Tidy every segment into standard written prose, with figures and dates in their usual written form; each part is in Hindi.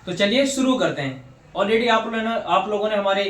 तो चलिए शुरू करते हैं। ऑलरेडी आप लोगों ने हमारे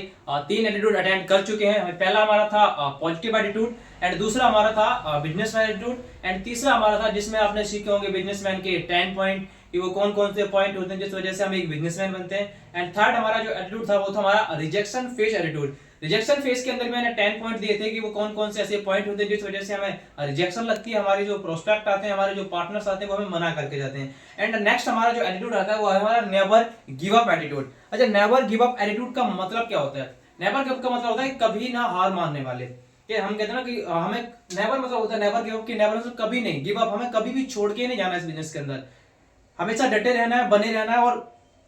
3 एटीट्यूड अटेंड कर चुके हैं। पहला हमारा था पॉजिटिव एटीट्यूड, एंड दूसरा हमारा था बिजनेस एटीट्यूड, एंड तीसरा हमारा था जिसमें आपने सीखे होंगे बिजनेसमैन के 10 पॉइंट कि वो कौन कौन से पॉइंट होते हैं जिस वजह से हम एक बिजनेसमैन बनते हैं। एंड थर्ड हमारा जो एटीट्यूड था वो था हमारा rejection face attitude. Rejection face के अंदर मैंने 10 पॉइंट दिए थे कि वो कौन कौन से ऐसे पॉइंट होते हैं जिस वजह से हमें रिजेक्शन लगती है, हमारे जो प्रोस्पेक्ट आते हैं, हमारे जो पार्टनर्स आते हैं वो हमें मना करके जाते हैं। एंड नेक्स्ट हमारा जो एटीट्यूड आता है वो है हमारा नेवर गिव अप एटीट्यूड। अच्छा, नेवर गिव अप एटीट्यूड का मतलब क्या होता है? नेवर गिव अप का मतलब होता है कि कभी ना हार मानने वाले। कि हम कहते हैं ना कि हमें नेवर मतलब होता है नेवर गिव अप की नेवर मतलब कभी नहीं, गिव अप हमें कभी भी छोड़ के नहीं जाना इस बिजनेस के अंदर। हमेशा डटे रहना है, बने रहना है और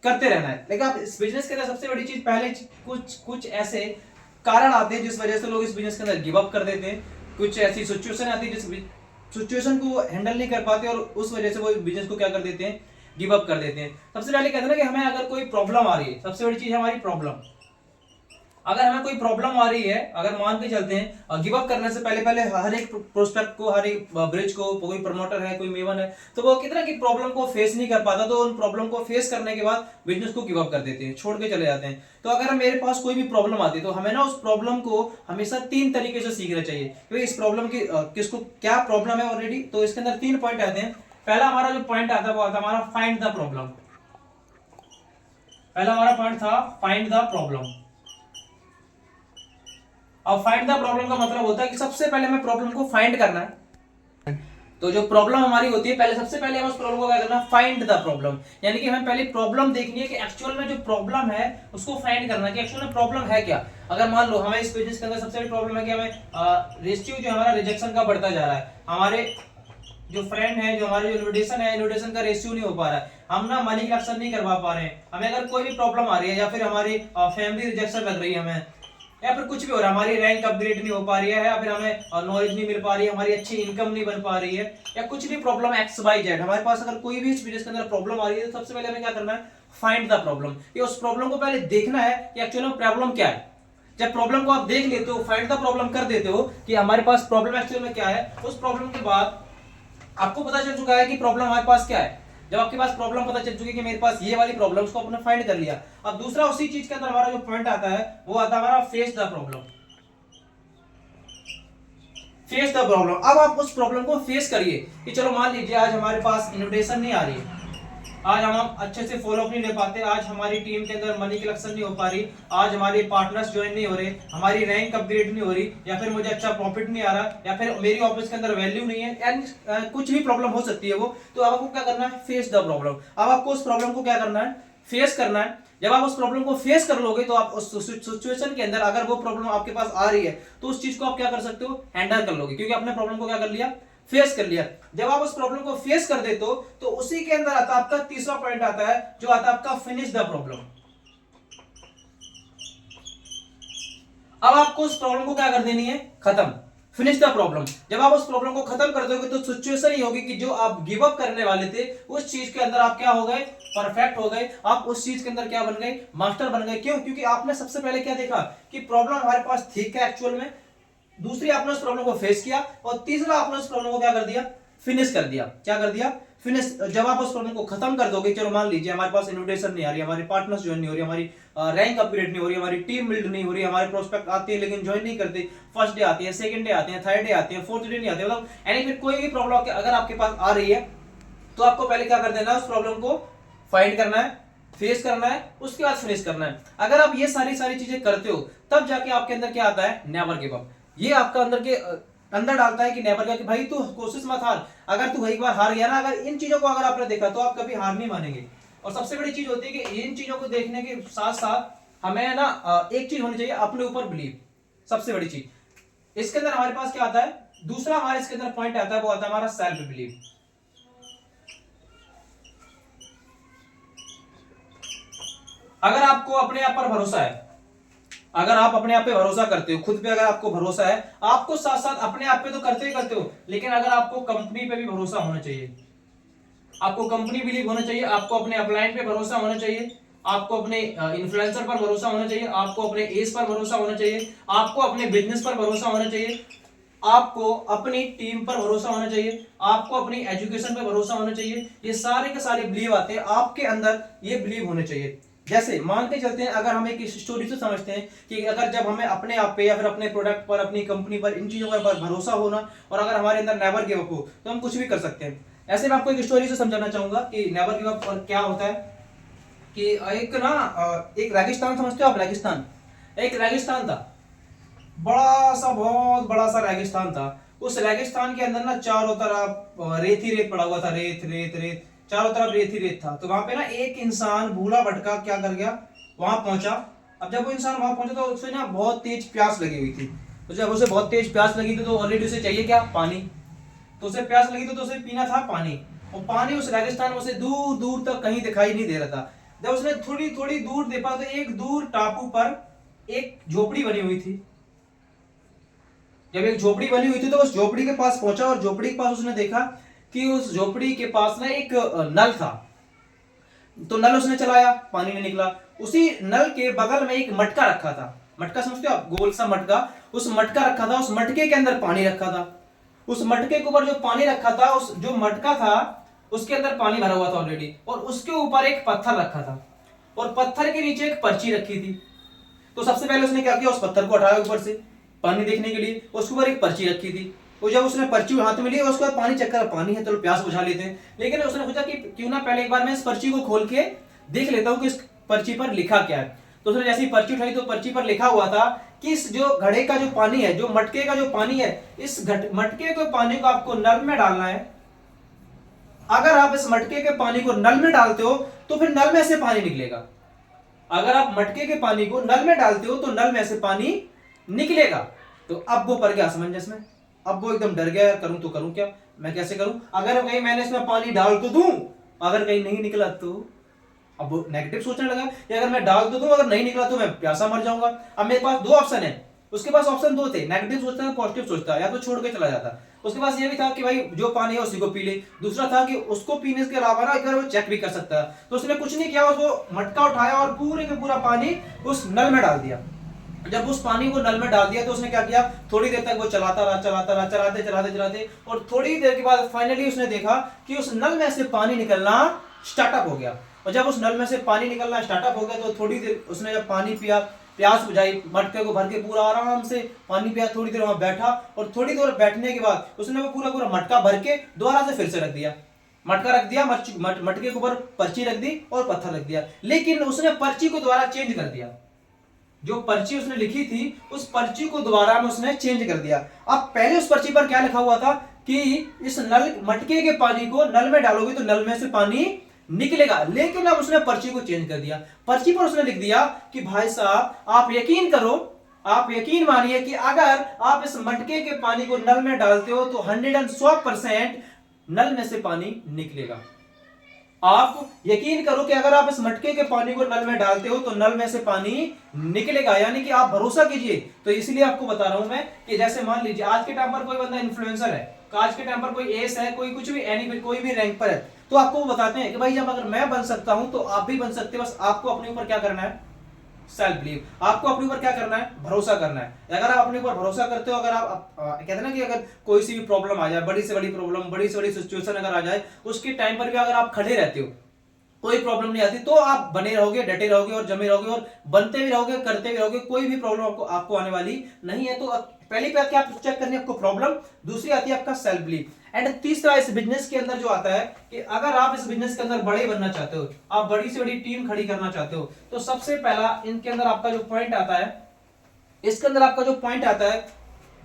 करते रहना है। लेकिन आप इस बिजनेस के अंदर सबसे बड़ी चीज पहले कुछ ऐसे कारण आते हैं जिस वजह से लोग इस बिजनेस के अंदर गिव अप कर देते हैं। कुछ ऐसी सिचुएशन आती है जिस सिचुएशन को हैंडल नहीं कर पाते और उस वजह से वो बिजनेस को क्या कर देते हैं, गिव अप कर देते हैं। सबसे पहले कहते हैं ना कि हमें अगर कोई प्रॉब्लम आ रही है, सबसे बड़ी चीज है हमारी प्रॉब्लम। अगर हमें कोई प्रॉब्लम आ रही है, अगर मान के चलते हैं गिव अप करने से पहले पहले हर एक प्रोस्पेक्ट को, हर एक ब्रिज को, कोई प्रमोटर है, कोई मेवन है, तो वो कितना की प्रॉब्लम को फेस नहीं कर पाता, तो उन प्रॉब्लम को फेस करने के बाद बिजनेस को गिव अप कर देते हैं, छोड़ के चले जाते हैं। तो अगर मेरे पास कोई भी प्रॉब्लम आती है तो हमें ना उस प्रॉब्लम को हमेशा 3 तरीके से सीखना चाहिए क्योंकि इस प्रॉब्लम की किसको क्या प्रॉब्लम है ऑलरेडी। तो इसके अंदर 3 पॉइंट आते हैं। पहला हमारा जो पॉइंट आता है वो आता है हमारा फाइंड द प्रॉब्लम। पहला हमारा पॉइंट था फाइंड द प्रॉब्लम। अब फाइंड द प्रॉब्लम का मतलब होता है कि सबसे पहले हमें प्रॉब्लम को फाइंड करना है। तो जो प्रॉब्लम हमारी होती है पहले सबसे पहले हम उस प्रॉब्लम को क्या करना है, फाइंड द प्रॉब्लम। यानी कि हमें पहले प्रॉब्लम देखनी है कि एक्चुअल में जो प्रॉब्लम है उसको फाइंड करना है कि एक्चुअल में प्रॉब्लम है क्या। अगर मान लो हमें इस बिजनेस के अंदर सबसे बड़ी प्रॉब्लम है कि हमें रेशियो जो हमारा रिजेक्शन का बढ़ता जा रहा है, हमारे जो फ्रेंड है, जो हमारे जो इन्विटेशन का रेशियो नहीं हो पा रहा है, हम ना मनी कलेक्शन नहीं करवा पा रहे हैं। हमें अगर कोई भी प्रॉब्लम आ रही है या फिर हमारी फैमिली रिजेक्शन लग रही है हमें, या फिर कुछ भी हो रहा है, हमारी रैंक अपग्रेड नहीं हो पा रही है, या फिर हमें नॉलेज नहीं मिल पा रही है, हमारी अच्छी इनकम नहीं बन पा रही है, या कुछ भी प्रॉब्लम एक्स वाई जेड हमारे पास अगर कोई भी इस बिजनेस के अंदर प्रॉब्लम आ रही है तो सबसे पहले हमें क्या करना है, फाइंड द प्रॉब्लम। ये उस प्रॉब्लम को पहले देखना है कि एक्चुअली में प्रॉब्लम क्या है। जब प्रॉब्लम को आप देख लेते हो, फाइंड द प्रॉब्लम कर देते हो कि हमारे पास प्रॉब्लम एक्चुअल में क्या है, उस प्रॉब्लम के बाद आपको पता चल चुका है कि प्रॉब्लम हमारे पास क्या है। जब आपके पास प्रॉब्लम पता चल चुकी है कि मेरे पास ये वाली प्रॉब्लम, उसको आपने फाइंड कर लिया। अब दूसरा उसी चीज के अंदर हमारा जो पॉइंट आता है वो आता है हमारा face the problem. Face the problem. अब आप उस प्रॉब्लम को फेस करिए कि चलो मान लीजिए आज हमारे पास इन्विटेशन नहीं आ रही है, आज हम अच्छे से फॉलो अप नहीं ले पाते, आज हमारी टीम के अंदर मनी कलेक्शन नहीं हो पा रही, आज हमारे पार्टनर्स ज्वाइन नहीं हो रहे, हमारी रैंक अपग्रेड नहीं हो रही, या फिर मुझे अच्छा प्रॉफिट नहीं आ रहा, या फिर मेरी ऑफिस के अंदर वैल्यू नहीं है, एंड कुछ भी प्रॉब्लम हो सकती है वो। तो आपको क्या करना है, फेस द प्रॉब्लम। अब आपको उस प्रॉब्लम को क्या करना है, फेस करना है। जब आप उस प्रॉब्लम को फेस कर लोगे तो आप उस सिचुएशन के अंदर अगर वो प्रॉब्लम आपके पास आ रही है तो उस चीज को आप क्या कर सकते हो, हैंडल कर लोगे, क्योंकि आपने प्रॉब्लम को क्या कर लिया, फेस कर लिया। जब आप उस प्रॉब्लम को फेस कर देते हो तो उसी के अंदर आता आपका तीसरा पॉइंट आता है जो आता है आपका फिनिश द प्रॉब्लम। अब आपको उस प्रॉब्लम को क्या कर देनी है, खत्म, फिनिश द प्रॉब्लम। जब आप उस प्रॉब्लम को खत्म कर दोगे तो सिचुएशन ये होगी कि जो आप गिव अप करने वाले थे उस चीज के अंदर आप क्या हो गए, परफेक्ट हो गए। आप उस चीज के अंदर क्या बन गए, मास्टर बन गए। क्यों? क्योंकि आपने सबसे पहले क्या देखा कि प्रॉब्लम हमारे पास ठीक है एक्चुअल में, दूसरी आपने उस प्रॉब्लम को फेस किया, और तीसरा आपने उस प्रॉब्लम को क्या कर दिया, फिनिश कर दिया। क्या कर दिया, फिनिश। जब आप उस प्रॉब्लम को खत्म कर दोगे, चलो मान लीजिए हमारे पास इन्विटेशन नहीं आ रही, हमारे पार्टनर्स ज्वाइन नहीं हो रही, हमारी रैंक अपग्रेड नहीं हो रही, हमारी टीम बिल्ड नहीं हो रही, हमारे प्रोस्पेक्ट आते हैं लेकिन ज्वाइन नहीं करते, फर्स्ट डे आते हैं, सेकंड डे आते हैं, थर्ड डे आते हैं, फोर्थ डे नहीं आते, मतलब यानी फिर कोई भी प्रॉब्लम अगर आपके पास आ रही है तो आपको पहले क्या कर देना है, उस प्रॉब्लम को फाइंड करना है, फेस करना है, उसके बाद फिनिश करना है। अगर आप ये सारी चीजें करते हो तब जाके आपके अंदर क्या आता है, नेवर गिव अप। ये आपका अंदर डालता है कि नेवर का, कि भाई तू कोशिश मत हार। अगर तू एक बार हार गया ना, अगर इन चीजों को अगर आपने देखा तो आप कभी हार नहीं मानेंगे। और सबसे बड़ी चीज होती है कि इन चीजों को देखने के साथ साथ हमें ना एक चीज होनी चाहिए, अपने ऊपर बिलीव। सबसे बड़ी चीज इसके अंदर हमारे पास क्या आता है, दूसरा हमारे इसके अंदर पॉइंट आता है वो आता है हमारा सेल्फ बिलीव। अगर आपको अपने आप पर भरोसा है, अगर आप अपने आप पे भरोसा करते हो, खुद पे अगर आपको भरोसा है, आपको साथ साथ अपने आप पे तो करते ही करते हो, लेकिन अगर आपको कंपनी पे भी भरोसा होना चाहिए, आपको कंपनी बिलीव होना चाहिए, आपको अपने अपलाइन पे भरोसा होना चाहिए, आपको अपने इन्फ्लुएंसर पर भरोसा होना चाहिए, आपको अपने एज पर भरोसा होना चाहिए, आपको अपने बिजनेस पर भरोसा होना चाहिए, आपको अपनी टीम पर भरोसा होना चाहिए, आपको अपनी एजुकेशन पर भरोसा होना चाहिए। ये सारे के सारे बिलीव आते हैं आपके अंदर, ये बिलीव होने चाहिए। जैसे मान के चलते हैं, अगर हम एक स्टोरी से समझते हैं कि अगर जब हमें अपने आप पे या फिर अपने प्रोडक्ट पर, अपनी कंपनी पर, इन चीजों पर भरोसा होना और अगर हमारे अंदर नेवर गिव अप हो तो हम कुछ भी कर सकते हैं। ऐसे मैं आपको एक स्टोरी से समझाना चाहूंगा कि नेवर गिव अप और क्या होता है। कि एक रेगिस्तान समझते हो आप? रेगिस्तान, एक रेगिस्तान था, बड़ा सा, बहुत बड़ा सा रेगिस्तान था। उस रेगिस्तान के अंदर ना चारों तरफ रेत ही रेत पड़ा हुआ था, रेत रेत रेत, चारों तरफ रेत ही रेत था। तो वहां पे ना एक इंसान भूला भटका क्या कर गया, वहां पहुंचा। अब जब वो इंसान वहां पहुंचा तो उसे ना बहुत तेज प्यास लगी हुई थी। तो जब उसे बहुत तेज प्यास लगी थी तो ऑलरेडी उसे चाहिए क्या, पानी। तो उसे प्यास लगी तो उसे पीना था पानी। और पानी उस रेगिस्तान में उसे दूर दूर तक कहीं दिखाई नहीं दे रहा था। जब उसने थोड़ी थोड़ी दूर देखा तो एक दूर टापू पर एक झोपड़ी बनी हुई थी। जब एक झोपड़ी बनी हुई थी तो उस झोपड़ी के पास पहुंचा और झोपड़ी के पास उसने देखा कि उस झोपड़ी के पास ना एक नल था। तो नल उसने चलाया, पानी नहीं निकला। उसी नल के बगल में एक मटका रखा था। मटका समझते हो आप? गोल सा मटका। उस मटका रखा था, उस मटके के अंदर पानी रखा था। उस मटके के ऊपर जो पानी रखा था, उस जो मटका था उसके अंदर पानी भरा हुआ था ऑलरेडी, और उसके ऊपर एक पत्थर रखा था और पत्थर के नीचे एक पर्ची रखी थी। तो सबसे पहले उसने क्या किया, उस पत्थर को हटाया ऊपर से पानी देखने के लिए। उसके ऊपर एक पर्ची रखी थी। वो जब उसने पर्ची हाथ में ली, उसके बाद पानी चेक करा, पानी है तो प्यास बुझा लेते हैं। लेकिन उसने सोचा कि क्यों ना पहले एक बार मैं इस पर्ची को खोल के देख लेता हूँ कि इस पर्ची पर लिखा क्या है। तो उसने जैसे ही पर्ची उठाई तो पर्ची पर लिखा हुआ था कि इस जो घड़े का जो पानी है, जो मटके का जो पानी है, इस मटके के पानी को आपको नल में डालना है। अगर आप इस मटके के पानी को नल में डालते हो तो फिर नल में से पानी निकलेगा। अगर आप मटके के पानी को नल में डालते हो तो नल में से पानी निकलेगा। तो अब वो पड़ गया असमंजस में। अब वो एकदम डर गया, करूं तो करूं क्या, मैं कैसे करूं, अगर कहीं मैंने इसमें पानी डाल तो दूं, अगर कहीं नहीं निकला तो। अब वो नेगेटिव सोचने लगा कि अगर मैं डाल तो दूं, अगर नहीं निकला तो मैं प्यासा मर जाऊंगा। अब मेरे पास दो ऑप्शन है, उसके पास ऑप्शन दो थे, नेगेटिव सोचता है, पॉजिटिव सोचता है, या तो छोड़ के चला जाता। उसके पास ये भी था कि भाई जो पानी है उसी को पी ले। दूसरा था कि उसको पीने के अलावा ना अगर वो चेक भी कर सकता है। तो उसने कुछ नहीं किया, उसको मटका उठाया और पूरे का पूरा पानी उस नल में डाल दिया। जब उस पानी को नल में डाल दिया तो उसने क्या किया, थोड़ी देर तक वो चलाता रहा, चलाते चलाते चलाते, और थोड़ी देर के बाद फाइनली उसने देखा कि उस नल में से पानी निकलना स्टार्टअप हो गया। और जब उस नल में से पानी निकलना स्टार्टअप हो गया तो थोड़ी देर उसने जब पानी पिया, प्यास बुझाई, मटके को भर के पूरा आराम से पानी पिया, थोड़ी देर वहां बैठा, और थोड़ी देर बैठने के बाद उसने वो पूरा पूरा मटका भर के दोबारा से फिर से रख दिया। मटका रख दिया, मटके के ऊपर पर्ची रख दी और पत्थर रख दिया। लेकिन उसने पर्ची को दोबारा चेंज कर दिया। जो पर्ची उसने लिखी थी उस पर्ची को दोबारा में उसने चेंज कर दिया। अब पहले उस पर्ची पर क्या लिखा हुआ था कि इस नल मटके के पानी को नल में डालोगे तो नल में से पानी निकलेगा। लेकिन अब उसने पर्ची को चेंज कर दिया। पर्ची पर उसने लिख दिया कि भाई साहब आप यकीन करो, आप यकीन मानिए कि अगर आप इस मटके के पानी को नल में डालते हो तो 100% नल में से पानी निकलेगा। आप यकीन करो कि अगर आप इस मटके के पानी को नल में डालते हो तो नल में से पानी निकलेगा, यानी कि आप भरोसा कीजिए। तो इसलिए आपको बता रहा हूं मैं कि जैसे मान लीजिए आज के टाइम पर कोई बंदा इन्फ्लुएंसर है, आज के टाइम पर कोई एस है, कोई कुछ भी एनी कोई भी रैंक पर है, तो आपको वो बताते हैं कि भाई जब अगर मैं बन सकता हूं तो आप भी बन सकते हो। बस आपको अपने ऊपर क्या करना है, सेल्फ बिलीव। आपको अपने ऊपर क्या करना है, भरोसा करना है। अगर आप अपने ऊपर भरोसा करते हो, अगर आप कहते हैं ना कि अगर कोई सी भी प्रॉब्लम आ जाए, बड़ी से बड़ी प्रॉब्लम, बड़ी से बड़ी सिचुएशन अगर आ जाए, उसके टाइम पर भी अगर आप खड़े रहते हो, कोई प्रॉब्लम नहीं आती, तो आप बने रहोगे, डटे रहोगे और जमे रहोगे और बनते भी रहोगे, करते भी रहोगे, कोई भी प्रॉब्लम आपको आने वाली नहीं है। तो पहली बात क्या आप चेक करनी है आपको प्रॉब्लम, दूसरी आती है आपका सेल्फ बिलीव, एंड तीसरा इस बिजनेस के अंदर जो आता है कि अगर आप इस बिजनेस के अंदर बड़े बनना चाहते हो, आप बड़ी से बड़ी टीम खड़ी करना चाहते हो, तो सबसे पहला इनके अंदर आपका जो पॉइंट आता है, इसके अंदर आपका जो पॉइंट आता है,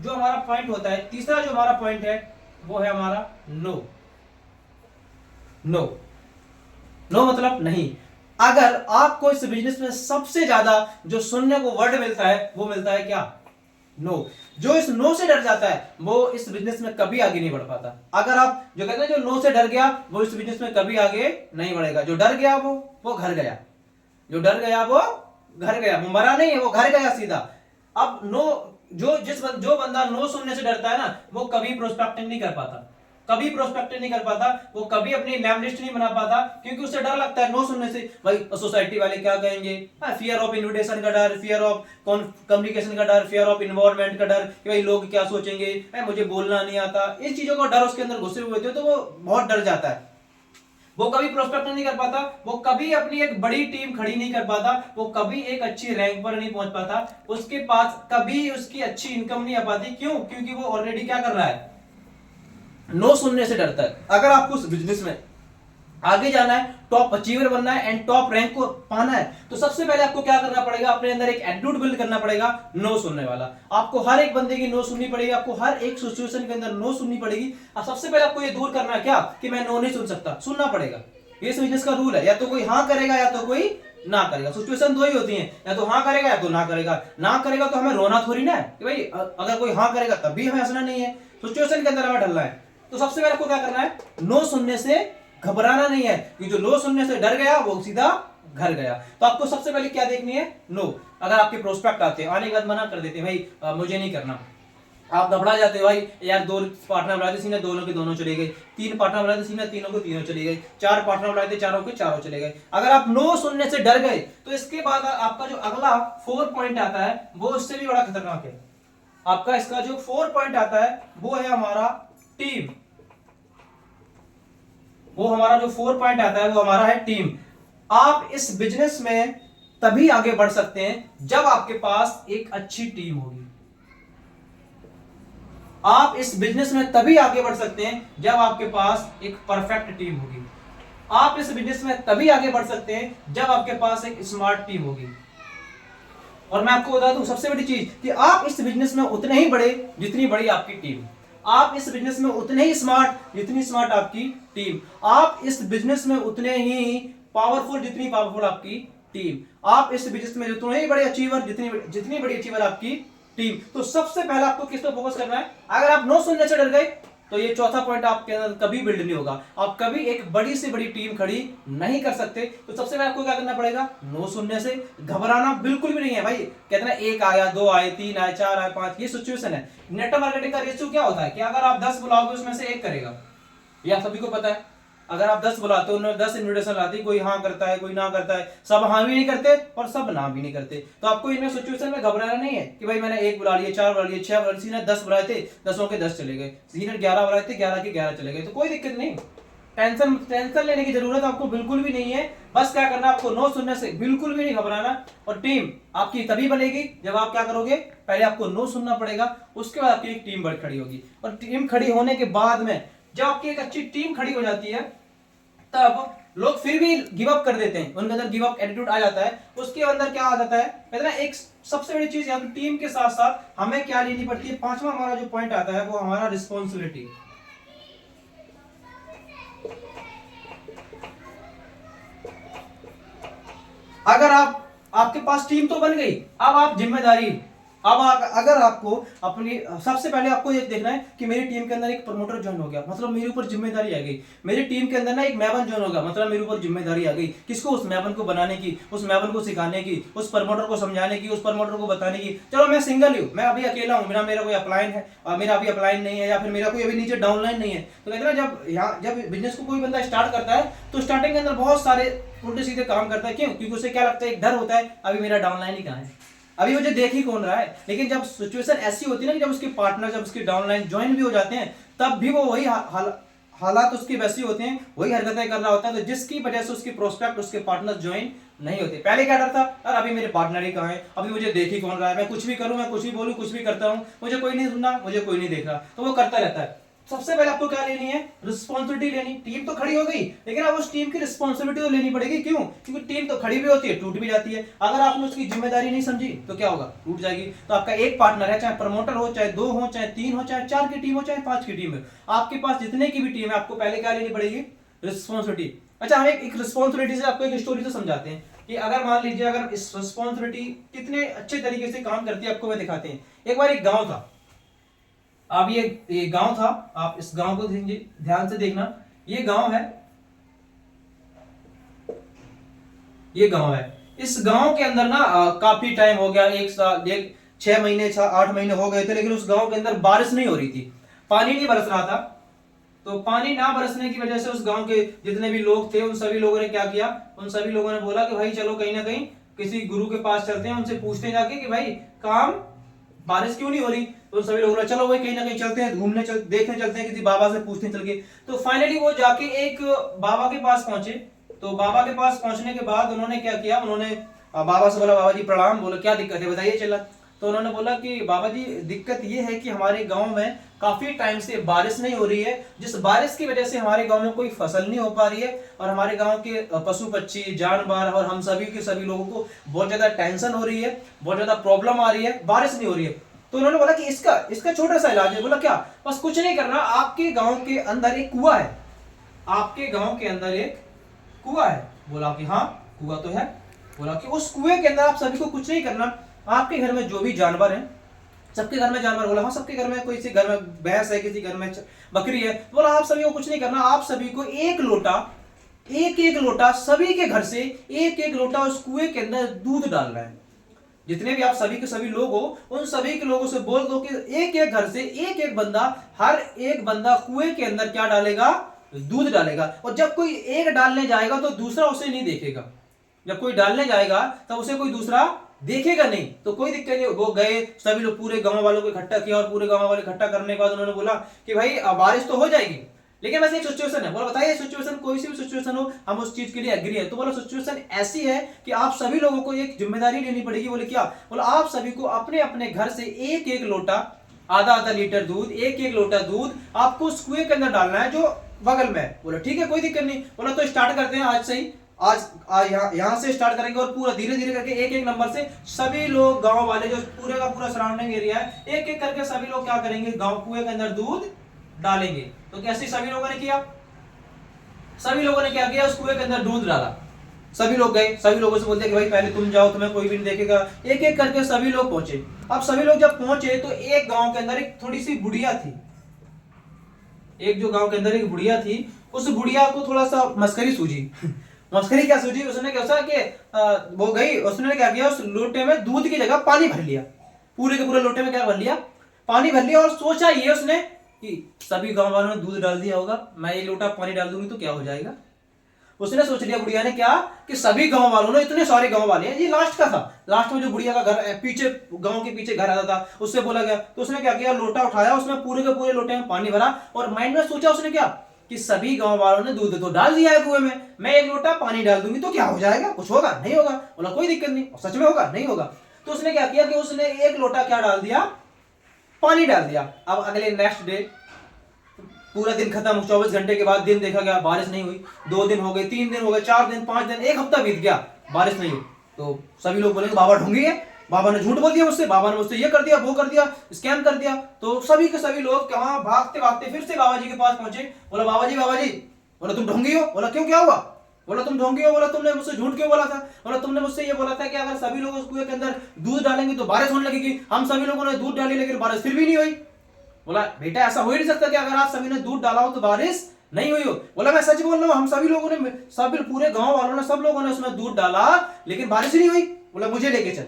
जो हमारा पॉइंट होता है, तीसरा जो हमारा पॉइंट है वो है हमारा नो। नो, नो मतलब नहीं। अगर आपको इस बिजनेस में सबसे ज्यादा जो सुनने को वर्ड मिलता है वो मिलता है क्या, नो। जो इस नो से डर जाता है वो इस बिजनेस में कभी आगे नहीं बढ़ पाता। अगर आप जो कहते हैं जो नो से डर गया वो इस बिजनेस में कभी आगे नहीं बढ़ेगा। जो डर गया वो घर गया, जो डर गया वो घर गया, वो मरा नहीं है, वो घर गया सीधा। अब नो, जो बंदा नो सुनने से डरता है ना वो कभी प्रोस्पेक्टिंग नहीं कर पाता, कभी प्रोस्पेक्ट नहीं कर पाता, वो कभी अपनी नेम लिस्ट नहीं बना पाता, क्योंकि उसे डर लगता है नो सुनने से। भाई सोसाइटी वाले क्या कहेंगे, फियर ऑफ इन्विटेशन का डर, फियर ऑफ कम्युनिकेशन का डर, फियर ऑफ इन्वायरमेंट का डर कि भाई लोग क्या सोचेंगे, मुझे बोलना नहीं आता, इस चीजों का डर उसके अंदर घुसे हुए थे, तो वो बहुत डर जाता है। वो कभी प्रोस्पेक्ट नहीं कर पाता, वो कभी अपनी एक बड़ी टीम खड़ी नहीं कर पाता, वो कभी एक अच्छी रैंक पर नहीं पहुंच पाता, उसके पास कभी उसकी अच्छी इनकम नहीं आ पाती। क्यों? क्योंकि वो ऑलरेडी क्या कर रहा है, नो सुनने से डरता है। अगर आपको उस बिजनेस में आगे जाना है, टॉप अचीवर बनना है एंड टॉप रैंक को पाना है, तो सबसे पहले आपको क्या करना पड़ेगा, अपने अंदर एक एटीट्यूड बिल्ड करना पड़ेगा नो सुनने वाला। आपको हर एक बंदे की नो सुननी पड़ेगी, आपको हर एक सिचुएशन के अंदर नो सुननी पड़ेगी। अब सबसे पहले आपको ये दूर करना है क्या, कि मैं नो नहीं सुन सकता, सुनना पड़ेगा। ये बिजनेस का रूल है, या तो कोई हाँ करेगा या तो कोई ना करेगा। सिचुएशन दो ही होती है, या तो हाँ करेगा या तो ना करेगा। ना करेगा तो हमें रोना थोड़ी ना है कि भाई अगर कोई हाँ करेगा तब भी हमें हंसना नहीं है, सिचुएशन के अंदर हमें ढलना है। तो सबसे पहले आपको क्या करना है, नो सुनने से घबराना नहीं है, क्योंकि जो नो सुनने से डर गया वो सीधा घर गया। तो आपको सबसे पहले क्या देखनी है, नो। अगर आपके प्रोस्पेक्ट आते हैं, आने के बाद मना कर देते हैं भाई मुझे नहीं करना, आप घबरा जाते हो, भाई यार 2 पार्टनर बुलाए थे, सीने दोनों के दोनों चले गए, 3 पार्टनर बुलाए थे, सीने तीनों के तीनों चले गए, 4 पार्टनर बुलाए थे, चारों के चारों चले गए। अगर आप नो सुनने से डर गए तो इसके बाद आपका जो अगला 4 पॉइंट आता है वो उससे भी बड़ा खतरनाक है। आपका इसका जो 4 पॉइंट आता है वो है हमारा टीम। वो हमारा जो 4 पॉइंट आता है वो हमारा है टीम। आप इस बिजनेस में तभी आगे बढ़ सकते हैं जब आपके पास एक अच्छी टीम होगी। आप इस बिजनेस में तभी आगे बढ़ सकते हैं जब आपके पास एक परफेक्ट टीम होगी। आप इस बिजनेस में तभी आगे बढ़ सकते हैं जब आपके पास एक स्मार्ट टीम होगी। और मैं आपको बता दूं सबसे बड़ी चीज कि आप इस बिजनेस में उतने ही बड़े जितनी बड़ी आपकी टीम। आप इस बिजनेस में उतने ही स्मार्ट जितनी स्मार्ट आपकी टीम। आप इस बिजनेस में उतने ही पावरफुल जितनी पावरफुल आपकी टीम। आप इस बिजनेस में उतने ही बड़े अचीवर जितनी बड़ी अचीवर आपकी टीम। तो सबसे पहले आपको किस पे फोकस करना है। अगर आप नो सुनने से डर गए तो ये चौथा पॉइंट आपके अंदर कभी बिल्ड नहीं होगा। आप कभी एक बड़ी से बड़ी टीम खड़ी नहीं कर सकते। तो सबसे पहले आपको क्या करना पड़ेगा, नो सुनने से घबराना बिल्कुल भी नहीं है। भाई कहते ना 1 आया, 2 आए, 3 आए, 4 आए, 5, ये सिचुएशन है। नेटवर्क मार्केटिंग का रेशियो क्या होता है कि अगर आप 10 बुलाओगे उसमें से 1 करेगा, ये आप सभी को पता है। अगर आप 10 बुलाते हो, 10 इन्विटेशन लाती, कोई हाँ करता है, कोई ना करता है, सब हाँ भी नहीं करते और सब ना भी नहीं करते। तो आपको इनमें सिचुएशन में घबराना नहीं है कि भाई मैंने 1 बुला लिया, 4 बुला लिए, 6 बुला लिए, सीनियर 10 बुलाए थे, 10 के 10 चले गए, सीनियर 11 बुलाए थे, 11 के 11 चले गए। तो कोई दिक्कत नहीं, टेंशन लेने की जरूरत आपको बिल्कुल भी नहीं है। बस क्या करना, आपको नो सुनने से बिल्कुल भी नहीं घबराना। और टीम आपकी तभी बनेगी जब आप क्या करोगे, पहले आपको नो सुनना पड़ेगा, उसके बाद आपकी एक टीम बड़ खड़ी होगी। और टीम खड़ी होने के बाद में जब आपकी एक अच्छी टीम खड़ी हो जाती है तब लोग फिर भी गिव अप कर देते हैं, उनके अंदर गिव अप एटीट्यूड आ जाता है। उसके अंदर क्या आ जाता है, कहते हैं एक सबसे बड़ी चीज यहाँ टीम के साथ साथ हमें क्या लेनी पड़ती है। 5वां हमारा जो पॉइंट आता है वो हमारा रिस्पॉन्सिबिलिटी। अगर आपके पास टीम तो बन गई, अब आप जिम्मेदारी, अगर आपको अपनी सबसे पहले आपको ये देखना है कि मेरी टीम के अंदर एक प्रमोटर ज्वाइन हो गया, मतलब मेरे ऊपर जिम्मेदारी आ गई। मेरी टीम के अंदर ना एक मैबन ज्वाइन होगा, मतलब मेरे ऊपर जिम्मेदारी आ गई। किसको, उस मैबन को बनाने की, उस मैबन को सिखाने की, उस प्रमोटर को समझाने की, उस प्रमोटर को बताने की। चलो मैं सिंगल हूँ, मैं अभी अकेला हूँ, मेरा कोई अपलाइन है, मेरा अभी अपलाइन नहीं है, या फिर मेरा कोई अभी नीचे डाउनलाइन नहीं है। तो कहते ना जब बिजनेस को कोई बंदा स्टार्ट करता है तो स्टार्टिंग के अंदर बहुत सारे उल्टे सीधे काम करता है। क्यों? क्योंकि उसे क्या लगता है, एक डर होता है अभी मेरा डाउनलाइन ही कहाँ है, अभी मुझे देख ही कौन रहा है। लेकिन जब सिचुएशन ऐसी होती है ना कि जब उसके पार्टनर, जब उसके डाउनलाइन ज्वाइन भी हो जाते हैं, तब भी वो वही हालात उसके वैसे होते हैं, वही हरकतें कर रहा होता है। तो जिसकी वजह से उसके प्रोस्पेक्ट, उसके पार्टनर ज्वाइन नहीं होते। पहले क्या डर था, यार अभी मेरे पार्टनर ही कहाँ है, अभी मुझे देख ही कौन रहा है, मैं कुछ भी करूं, मैं कुछ भी बोलूं, कुछ भी करता हूं, मुझे कोई नहीं सुनना, मुझे कोई नहीं देख रहा, तो वो करता रहता है। सबसे पहले आपको क्या लेनी है, रिस्पॉन्सिबिलिटी लेनी। टीम तो खड़ी हो गई, लेकिन अब उस टीम की रिस्पॉन्सिबिलिटी तो लेनी पड़ेगी। क्यों? क्योंकि टीम तो खड़ी भी होती है, टूट भी जाती है। अगर आपने उसकी जिम्मेदारी नहीं समझी तो क्या होगा, टूट जाएगी। तो आपका एक पार्टनर है, चाहे प्रमोटर हो, चाहे 2 हो, चाहे 3 हो, चाहे 4 की टीम हो, चाहे 5 की टीम हो, आपके पास जितने की भी टीम है, आपको पहले क्या लेनी पड़ेगी, रिस्पॉन्सिबिलिटी। अच्छा, हम एक रिस्पॉन्सिबिलिटी से आपको एक स्टोरी तो समझाते हैं कि अगर मान लीजिए, अगर इस रिस्पॉन्सिबिलिटी कितने अच्छे तरीके से काम करती है आपको मैं दिखाते हैं। एक बार एक गाँव था, अब ये गांव था, आप इस गांव को ध्यान से देखना। ये गांव है, ये गांव है। इस गांव के अंदर ना काफी टाइम हो गया, 1 साल, 6 महीने, 8 महीने हो गए थे, लेकिन उस गांव के अंदर बारिश नहीं हो रही थी, पानी नहीं बरस रहा था। तो पानी ना बरसने की वजह से उस गांव के जितने भी लोग थे उन सभी लोगों ने क्या किया, उन सभी लोगों ने बोला कि भाई चलो कहीं ना कहीं किसी गुरु के पास चलते हैं, उनसे पूछते हैं जाके कि भाई काम बारिश क्यों नहीं हो रही। तो सभी लोग चलो भाई कहीं ना कहीं चलते हैं, घूमने देखने चलते हैं, किसी बाबा से पूछते हैं चल के। तो फाइनली वो जाके एक बाबा के पास पहुंचे। तो बाबा के पास पहुंचने के बाद उन्होंने क्या किया, उन्होंने बाबा से बोला बाबा जी प्रणाम, बोले क्या दिक्कत है बताइए। चला तो उन्होंने बोला कि बाबा जी दिक्कत ये है कि हमारे गांव में काफी टाइम से बारिश नहीं हो रही है, जिस बारिश की वजह से हमारे गांव में कोई फसल नहीं हो पा रही है और हमारे गांव के पशु पक्षी जानवर और हम सभी के सभी लोगों को बहुत ज्यादा टेंशन हो रही है, बहुत ज्यादा प्रॉब्लम आ रही है, बारिश नहीं हो रही है। तो उन्होंने बोला कि इसका छोटा सा इलाज है। बोला क्या? बस कुछ नहीं करना, आपके गांव के अंदर एक कुआं है, आपके गांव के अंदर एक कुआं है। बोला कि हाँ कुआं तो है। बोला कि उस कुएं के अंदर आप सभी को कुछ नहीं करना, आपके घर में जो भी जानवर हैं, सबके घर में जानवर। बोला हाँ सबके घर में, कोई घर में भैंस है, किसी घर में बकरी है। बोला आप सभी को कुछ नहीं करना, आप सभी को एक लोटा सभी के घर से एक लोटा उस कुएं के अंदर दूध डालना है। जितने भी आप सभी के सभी लोग हो उन सभी के लोगों से बोल दो कि एक घर से एक बंदा, हर एक बंदा कुएं के अंदर क्या डालेगा? दूध डालेगा। और जब कोई एक डालने जाएगा तो दूसरा उसे नहीं देखेगा, जब कोई डालने जाएगा तब उसे कोई दूसरा देखेगा नहीं। तो कोई दिक्कत नहीं। वो गए, सभी लोग पूरे गांव वालों को इकट्ठा किया और पूरे गांव वाले इकट्ठा करने के बाद उन्होंने बोला कि भाई बारिश तो हो जाएगी, लेकिन वैसे एक सिचुएशन है। बोला बताइए सिचुएशन, कोई सी भी सिचुएशन हो हम उस चीज के लिए एग्री है। तो बोला सिचुएशन ऐसी है कि आप सभी लोगों को एक जिम्मेदारी लेनी पड़ेगी। बोले क्या? बोला आप सभी को अपने अपने घर से एक लोटा, आधा लीटर दूध, एक लोटा दूध आपको उस कुएं के अंदर डालना है जो बगल में है। बोला ठीक है कोई दिक्कत नहीं। बोला तो स्टार्ट करते हैं आज से ही, आज यहाँ से स्टार्ट करेंगे और पूरा धीरे धीरे करके एक नंबर से सभी लोग गांव वाले जो पूरे का पूरा सराउंडिंग एरिया है, एक करके सभी लोग क्या करेंगे, गांव कुएं के अंदर दूध डालेंगे। तो कैसे सभी लोगों ने किया? सभी लोगों ने क्या किया? उस कुएं के अंदर दूध डाला। सभी लोग गए, सभी लोगों से बोलते कि भाई पहले तुम जाओ, तुम्हें कोई भी नहीं देखेगा। एक करके सभी लोग पहुंचे। अब सभी लोग जब पहुंचे तो एक गांव के अंदर एक थोड़ी सी बुढ़िया थी, एक जो गांव के अंदर एक बुढ़िया थी, उस बुढ़िया को थोड़ा सा मस्करी सूझी। मस्करी क्या सूझी? उसने क्या कि वो गई, उसने क्या किया, उस लोटे में दूध की जगह पानी भर लिया। पूरे के पूरे लोटे में क्या भर लिया? पानी भर लिया। और सोचा ये उसने कि सभी गांव वालों ने दूध डाल दिया होगा, मैं एक लोटा पानी डाल दूंगी तो क्या हो जाएगा। उसने सोच लिया बुढ़िया ने क्या कि सभी गांव वालों ने, इतने सारे गांव वाले हैं, ये लास्ट का था, लास्ट में जो बुढ़िया का घर पीछे, गांव के पीछे घर आता था, उससे बोला गया। तो उसने क्या किया, लोटा उठाया, उसमें पूरे के पूरे लोटे में पानी भरा और माइंड में सोचा उसने क्या कि सभी गांव वालों ने दूध तो डाल दिया है कुएं में, मैं एक लोटा पानी डाल दूंगी तो क्या हो जाएगा, कुछ होगा नहीं होगा। बोला कोई दिक्कत नहीं, सच में होगा नहीं होगा। तो उसने क्या किया कि उसने एक लोटा क्या डाल दिया, पानी डाल दिया। अब अगले नेक्स्ट डे पूरा दिन खत्म, 24 घंटे के बाद दिन देखा गया, बारिश नहीं हुई। 2 दिन हो गए, 3 दिन हो गए, 4 दिन, 5 दिन, 1 हफ्ता बीत गया, बारिश नहीं हुई। तो सभी लोग बोले बाबा ढूंढी है, बाबा ने झूठ बोल दिया मुझसे, बाबा ने मुझसे ये कर दिया, वो कर दिया, स्कैम कर दिया। तो सभी के सभी लोग कहां भागते भागते फिर से बाबा जी के पास पहुंचे। बोला बाबा जी बोला तुम ढोंगी हो। बोला क्यों, क्या हुआ। बोला तुम ढोंगी हो। बोला तुमने मुझसे झूठ क्यों बोला था। बोला तुमने मुझसे ये बोला था कि अगर सभी लोग उस कुएं के अंदर दूध डालेंगे तो बारिश होने लगेगी। हम सभी लोगों ने दूध डाली लेकिन बारिश फिर भी नहीं हुई। बोला बेटा ऐसा हो ही नहीं सकता कि अगर आप सभी ने दूध डाला हो तो बारिश नहीं हुई हो। बोला मैं सच बोल रहा हूं, हम सभी लोगों ने, सभी पूरे गांव वालों ने, सब लोगों ने उसमें दूध डाला लेकिन बारिश नहीं हुई। बोला मुझे लेके चल।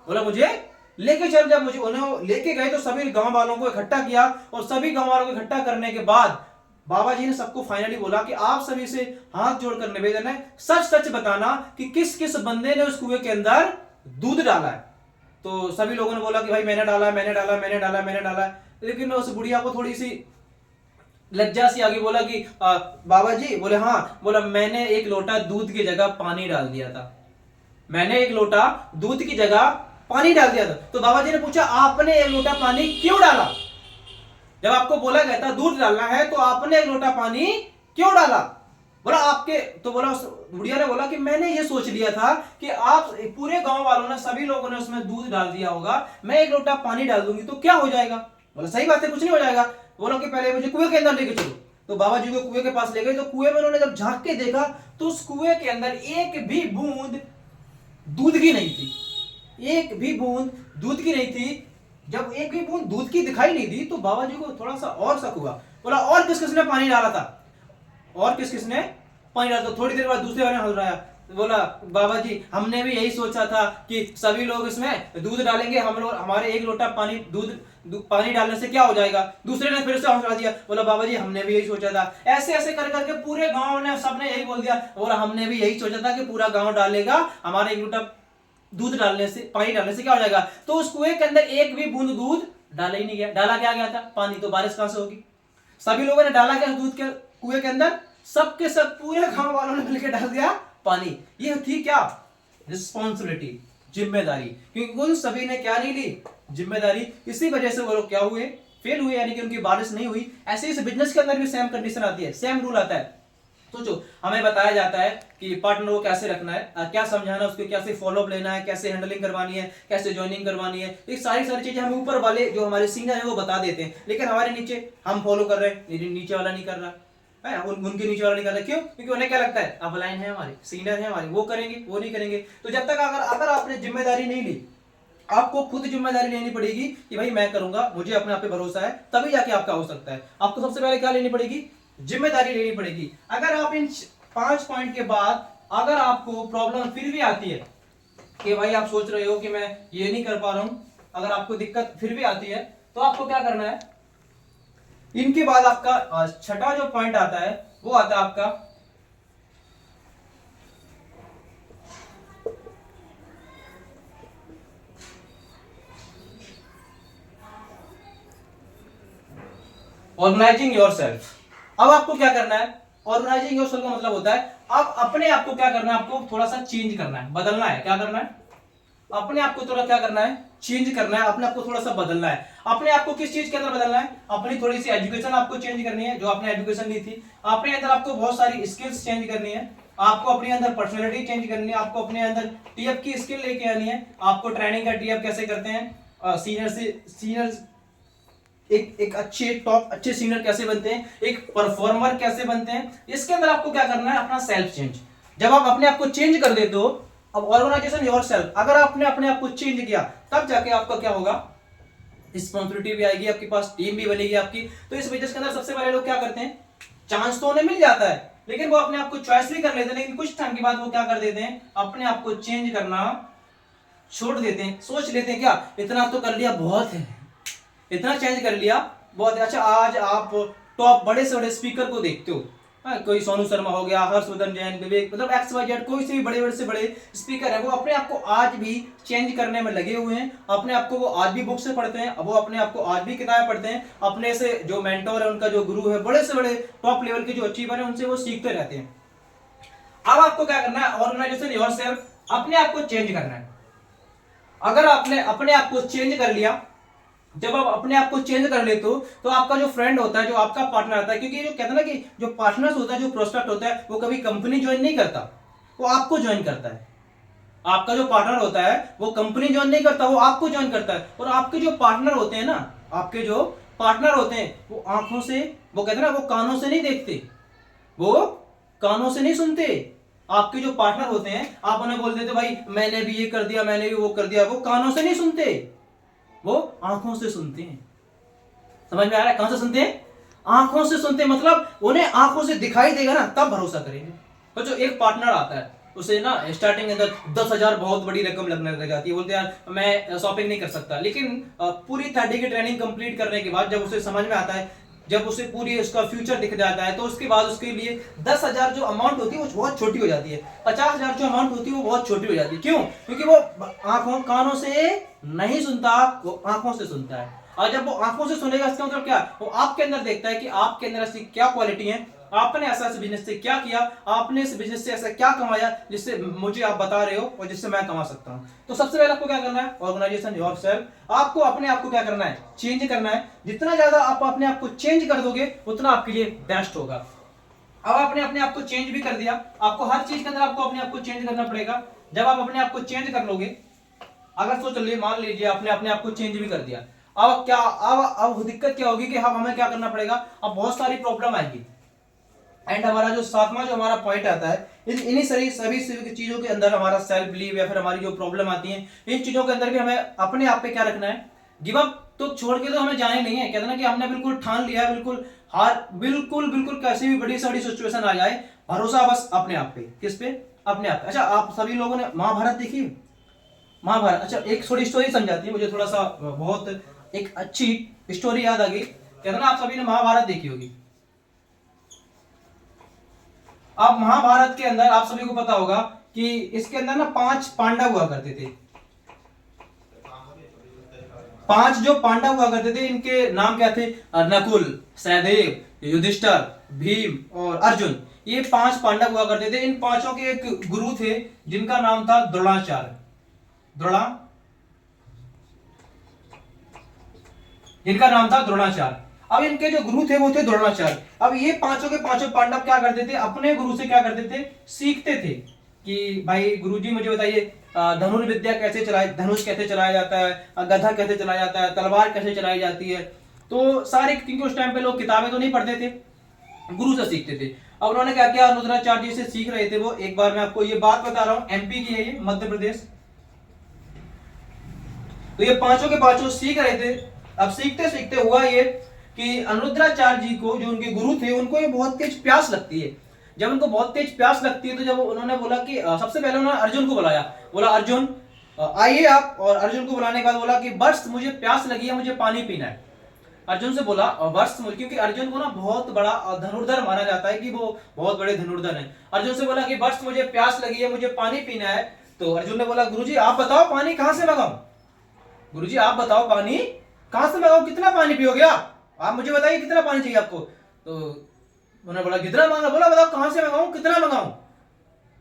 बोला मुझे लेके चल। जब मुझे उन्हें लेके गए तो सभी गांव वालों को इकट्ठा किया और सभी गांव वालों को इकट्ठा करने के बाद बाबा जी ने सबको फाइनली बोला कि आप सभी से हाथ जोड़कर निवेदन है, सच सच बताना कि किस किस बंदे ने उस कुएं के अंदर दूध डाला है। तो सभी लोगों ने बोला कि भाई मैंने डाला, मैंने डाला, मैंने डाला, मैंने डाला। लेकिन उस बुढ़िया को थोड़ी सी लज्जा सी आगे बोला कि बाबा जी, बोले हाँ। बोला मैंने एक लोटा दूध की जगह पानी डाल दिया था, मैंने एक लोटा दूध की जगह पानी डाल दिया था। तो बाबा जी ने पूछा आपने एक लोटा पानी क्यों डाला, जब आपको बोला गया था दूध डालना है तो आपने एक लोटा पानी क्यों डाला। बोला आपके, तो बोला उस बुढ़िया ने बोला कि मैंने ये सोच लिया था कि आप पूरे गांव वालों ने, सभी लोगों ने उसमें दूध डाल दिया होगा, मैं एक लोटा पानी डाल दूंगी तो क्या हो जाएगा। बोला सही बात है, कुछ नहीं हो जाएगा। बोला कि पहले मुझे कुएं के अंदर लेके चलो। तो बाबा जी को कुएं के पास ले गए। तो कुएं में उन्होंने जब झांक के देखा तो उस कुएं के अंदर एक भी बूंद दूध की नहीं थी, एक भी बूंद दूध की नहीं थी। जब एक भी बूंद दूध की दिखाई नहीं दी तो बाबा जी को थोड़ा सा और शक हुआ। बोला और किस किसने पानी डाला था, और किस किसने पानी डाला था। थोड़ी देर बाद दूसरे वाले ने हलराया, बोला बाबा जी हमने भी यही सोचा था कि सभी लोग इसमें दूध डालेंगे, हम लोग हमारे एक लोटा पानी पानी डालने से क्या हो जाएगा। दूसरे ने फिर से हौसला दिया, बोला बाबा जी हमने भी यही सोचा था। ऐसे ऐसे कर करके पूरे गांव ने सबने यही बोल दिया, बोला हमने भी यही सोचा था कि पूरा गांव डालेगा, हमारे एक लोटा दूध डालने से पानी डालने से क्या हो जाएगा। तो उस कुएं के अंदर एक भी बूंद दूध डाला ही नहीं गया। डाला क्या गया था? पानी। तो बारिश कहां से होगी? सभी लोगों ने डाला क्या दूध के कुएं के अंदर? सबके सब पूरे गांव वालों ने मिलकर डाल दिया पानी। ये थी क्या? रिस्पॉन्सिबिलिटी, जिम्मेदारी। क्योंकि उन सभी ने क्या नहीं ली? जिम्मेदारी। इसी वजह से वो लोग क्या हुए? फेल हुए, यानी कि उनकी बारिश नहीं हुई। ऐसे ही बिजनेस के अंदर भी सेम कंडीशन आती है, सेम रूल आता है। सोचो, हमें बताया जाता है कि पार्टनर को कैसे रखना है, क्या समझाना है उसको, कैसे फॉलोअप लेना है, कैसे हैंडलिंग करवानी है, कैसे ज्वाइनिंग करवानी है। ये सारी चीजें हमें ऊपर वाले जो हमारे सीनियर है वो बता देते हैं, लेकिन हमारे नीचे हम फॉलो कर रहे हैं, नीचे वाला नहीं कर रहा है, उनके नीचे वाला नहीं कर रहा। क्यों? क्योंकि उन्हें क्या लगता है अपलाइन है, हमारे सीनियर है, हमारे वो करेंगे, वो नहीं करेंगे। तो जब तक अगर आपने जिम्मेदारी नहीं ली, आपको खुद जिम्मेदारी लेनी पड़ेगी कि भाई मैं करूंगा, मुझे अपने आप पे भरोसा है, तभी जाके आपका हो सकता है। आपको सबसे पहले क्या लेनी पड़ेगी? जिम्मेदारी लेनी पड़ेगी। अगर आप इन 5 पॉइंट के बाद अगर आपको प्रॉब्लम फिर भी आती है कि भाई आप सोच रहे हो कि मैं ये नहीं कर पा रहा हूं, अगर आपको दिक्कत फिर भी आती है तो आपको क्या करना है? इनके बाद आपका छठा जो पॉइंट आता है वो आता है आपका ऑर्गेनाइजिंग योरसेल्फ। अब आपको क्या करना है? ऑर्गेनाइजिंग योरसेल्फ का मतलब होता है अब अपने आप को क्या करना है? आपको थोड़ा सा चेंज करना है, बदलना है। क्या करना है? अपने आप को थोड़ा क्या करना है? चेंज करना है, अपने आप को थोड़ा सा बदलना है। अपने आप को किस चीज के अंदर बदलना है? अपनी थोड़ी सी एजुकेशन आपको चेंज करनी है, जो आपने एजुकेशन ली थी। अपने अंदर आपको बहुत सारी स्किल्स चेंज करनी है, आपको अपने अंदर पर्सनैलिटी चेंज करनी है, आपको अपने अंदर टीएफ की स्किल लेके आनी है। आपको ट्रेनिंग का टीएफ कैसे करते हैं, सीनियर एक अच्छे सीनियर कैसे बनते हैं, एक परफॉर्मर कैसे बनते हैं, इसके अंदर आपको क्या करना है? अपना सेल्फ चेंज। जब आप अपने आप को चेंज कर देते हो, अब ऑर्गेनाइजेशन योरसेल्फ, अगर आपने अपने आप को चेंज किया तब जाके आपका क्या होगा? रिस्पॉन्सिबिलिटी भी आएगी, आपके पास टीम भी बनेगी आपकी। तो इस बिजनेस के अंदर सबसे पहले लोग क्या करते हैं? चांस तो उन्हें मिल जाता है, लेकिन वो अपने आप को चॉइस भी कर लेते हैं, लेकिन कुछ टाइम के बाद वो क्या कर देते हैं? अपने आप को चेंज करना छोड़ देते हैं। सोच लेते हैं क्या इतना तो कर लिया बहुत है, इतना चेंज कर लिया बहुत है। अच्छा, आज आप टॉप बड़े से बड़े स्पीकर को देखते हो, कोई सोनू शर्मा हो गया, हर्षवर्धन जैन, विवेक, मतलब XYZ, कोई से भी बड़े से बड़े स्पीकर है, वो अपने आप को आज भी चेंज करने में लगे हुए हैं। अपने आप को वो आज भी बुक से पढ़ते हैं, वो अपने आप को आज भी किताबें पढ़ते हैं। अपने से जो मेंटोर है, उनका जो गुरु है, बड़े से बड़े टॉप लेवल के जो अचीवर है, उनसे वो सीखते रहते हैं। अब आपको क्या करना है? ऑर्गेनाइजेशन योरसेल्फ, अपने आप को चेंज करना है। अगर आपने अपने आप को चेंज कर लिया, जब आप अपने आप को चेंज कर लेते हो, तो आपका जो फ्रेंड होता है, जो आपका पार्टनर आता है, क्योंकि जो कहते हैं ना कि जो पार्टनर्स होता है, जो प्रोस्पेक्ट होता है, वो कभी कंपनी ज्वाइन नहीं करता, वो आपको ज्वाइन करता है। आपका जो पार्टनर होता है वो कंपनी ज्वाइन नहीं करता, वो आपको ज्वाइन करता है। और आपके जो पार्टनर होते हैं ना, आपके जो पार्टनर होते हैं, वो आंखों से, वो कहते हैं ना, वो कानों से नहीं देखते, वो कानों से नहीं सुनते। आपके जो पार्टनर होते हैं, आप उन्हें बोल देते भाई मैंने भी ये कर दिया, मैंने भी वो कर दिया, वो कानों से नहीं सुनते, वो आंखों से सुनते हैं। समझ में आ रहा है? कहां से सुनते हैं? आंखों से सुनते हैं। मतलब उन्हें आंखों से दिखाई देगा ना, तब भरोसा करेंगे। तो जो एक पार्टनर आता है, उसे ना स्टार्टिंग के अंदर 10,000 बहुत बड़ी रकम लगने लग जाती है, बोलते यार मैं शॉपिंग नहीं कर सकता। लेकिन पूरी 30 की ट्रेनिंग कंप्लीट करने के बाद जब उसे समझ में आता है, जब उसे पूरी उसका फ्यूचर दिख जाता है, तो उसके बाद उसके लिए 10,000 जो अमाउंट होती है वो बहुत छोटी हो जाती है, 50,000 जो अमाउंट होती है वो बहुत छोटी हो जाती है। क्यों? क्योंकि वो आंखों कानों से नहीं सुनता, वो आंखों से सुनता है। और जब वो आंखों से सुनेगा, इसका मतलब क्या? वो आपके अंदर देखता है कि आपके अंदर ऐसी क्या क्वालिटी है, आपने ऐसा इस बिजनेस से क्या किया, आपने इस बिजनेस से ऐसा क्या कमाया जिससे मुझे आप बता रहे हो और जिससे मैं कमा सकता हूं। तो सबसे पहले आपको क्या करना है? Organisation yourself. आपको अपने आप को क्या करना है? चेंज करना है। जितना ज्यादा आप अपने आप को चेंज कर दोगे, उतना आपके लिए बेस्ट होगा। अब आपने अपने आप को चेंज भी कर दिया, आपको हर चीज के अंदर आपको अपने आप को चेंज करना पड़ेगा। जब आप अपने आप को चेंज कर लोगे, अगर सोच लीजिए, मान लीजिए आपने अपने आप को चेंज भी कर दिया, अब क्या, अब दिक्कत क्या होगी कि हमें क्या करना पड़ेगा? अब बहुत सारी प्रॉब्लम आएगी। एंड हमारा जो सातवां जो हमारा पॉइंट आता है, इन्हीं सभी चीजों के अंदर हमारा सेल्फ बिलीव या फिर हमारी जो प्रॉब्लम आती है, इन चीजों के अंदर भी हमें अपने आप पे क्या रखना है? गिव अप तो छोड़ के तो हमें जाना ही नहीं है। कहते ना कि हमने बिल्कुल ठान लिया है, बिल्कुल हार, बिल्कुल कैसी भी बड़ी सारी सिचुएशन आ जाए, भरोसा बस अपने आप पे। किस पे? अपने आप। अच्छा, आप सभी लोगों ने महाभारत देखी है? महाभारत, अच्छा एक थोड़ी स्टोरी समझाती है मुझे, थोड़ा सा बहुत एक अच्छी स्टोरी याद आ गई। कहते ना आप सभी ने महाभारत देखी होगी। अब महाभारत के अंदर आप सभी को पता होगा कि इसके अंदर ना 5 पांडव हुआ करते थे। 5 जो पांडव हुआ करते थे इनके नाम क्या थे? नकुल, सहदेव, युधिष्ठिर, भीम और अर्जुन। ये 5 पांडव हुआ करते थे। इन पांचों के एक गुरु थे जिनका नाम था द्रोणाचार्य। जिनका नाम था द्रोणाचार्य। अब इनके जो गुरु थे वो थे द्रोणाचार्य। अब ये पांचों के पांचों पांडव क्या करते थे? अपने गुरु से क्या करते थे? सीखते थे कि भाई गुरुजी मुझे बताइए धनुर्विद्या कैसे चलाए, धनुष कैसे चलाया जाता है, गधा कैसे चलाया जाता है, तलवार कैसे चलाई जाती है। तो सारे, क्योंकि उस टाइम पे लोग किताबें तो नहीं पढ़ते थे, गुरु से सीखते थे। अब उन्होंने क्या किया, अनुद्राचार्य जी से सीख रहे थे वो। एक बार मैं आपको ये बात बता रहा हूं, एमपी की है ये, मध्य प्रदेश। तो ये पांचों के पांचों सीख रहे थे। अब सीखते सीखते हुआ ये कि अनुद्राचार्य जी को, जो उनके गुरु थे, उनको ये बहुत तेज प्यास लगती है। जब उनको बहुत तेज प्यास लगती है तो जब उन्होंने बोला कि सबसे पहले उन्होंने अर्जुन को बुलाया, बोला अर्जुन आइए आप। और अर्जुन को बुलाने के बाद बोला कि वत्स मुझे प्यास लगी है, मुझे पानी पीना है। अर्जुन से बोला वत्स, क्योंकि अर्जुन को ना बहुत बड़ा धनुर्धर माना जाता है कि वो बहुत बड़े धनुर्धर हैं। अर्जुन से बोला कि वत्स मुझे प्यास लगी है, मुझे पानी पीना है। तो अर्जुन ने बोला गुरुजी आप बताओ पानी कहां से मंगाऊं? गुरुजी आप बताओ पानी कहां से मंगाऊं, कितना पानी पियोगे आप मुझे बताइए कितना पानी चाहिए आपको। तो उन्होंने बोला कितना मांगा, बोला बताओ कहां से मंगाऊं, कितना मंगाऊं,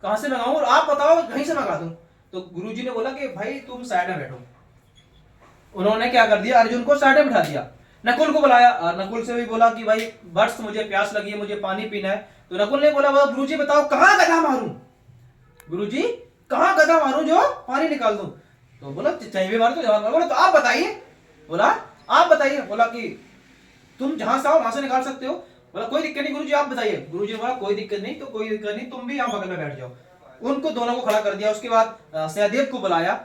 कहां से मंगाऊं, और आप बताओ कहीं से मंगा दूं। तो गुरुजी ने बोला कि भाई तुम साइड में बैठो। उन्होंने क्या कर दिया, अर्जुन को साइड में बिठा दिया। नकुल को बुलाया, नकुल से भी बोला कि भाई वत्स मुझे प्यास लगी है, मुझे पानी पीना है। तो नकुल ने बोला गुरुजी बताओ कहां गधा मारूं, गुरुजी कहां गधा मारूं जो पानी निकाल दूं। तो बोला चाहिए भी मारो तो जवाब, बोला तो आप बताइए। बोला आप बताइए। बोला कि तुम जहां से आओ वहां से निकाल सकते हो। बोला कोई दिक्कत नहीं गुरुजी आप बताइए। गुरुजी बोला कोई दिक्कत नहीं, तो कोई दिक्कत नहीं, तुम भी यहाँ बगल में बैठ जाओ। उनको दोनों को खड़ा कर दिया। उसके बाद सहदेव को बुलाया,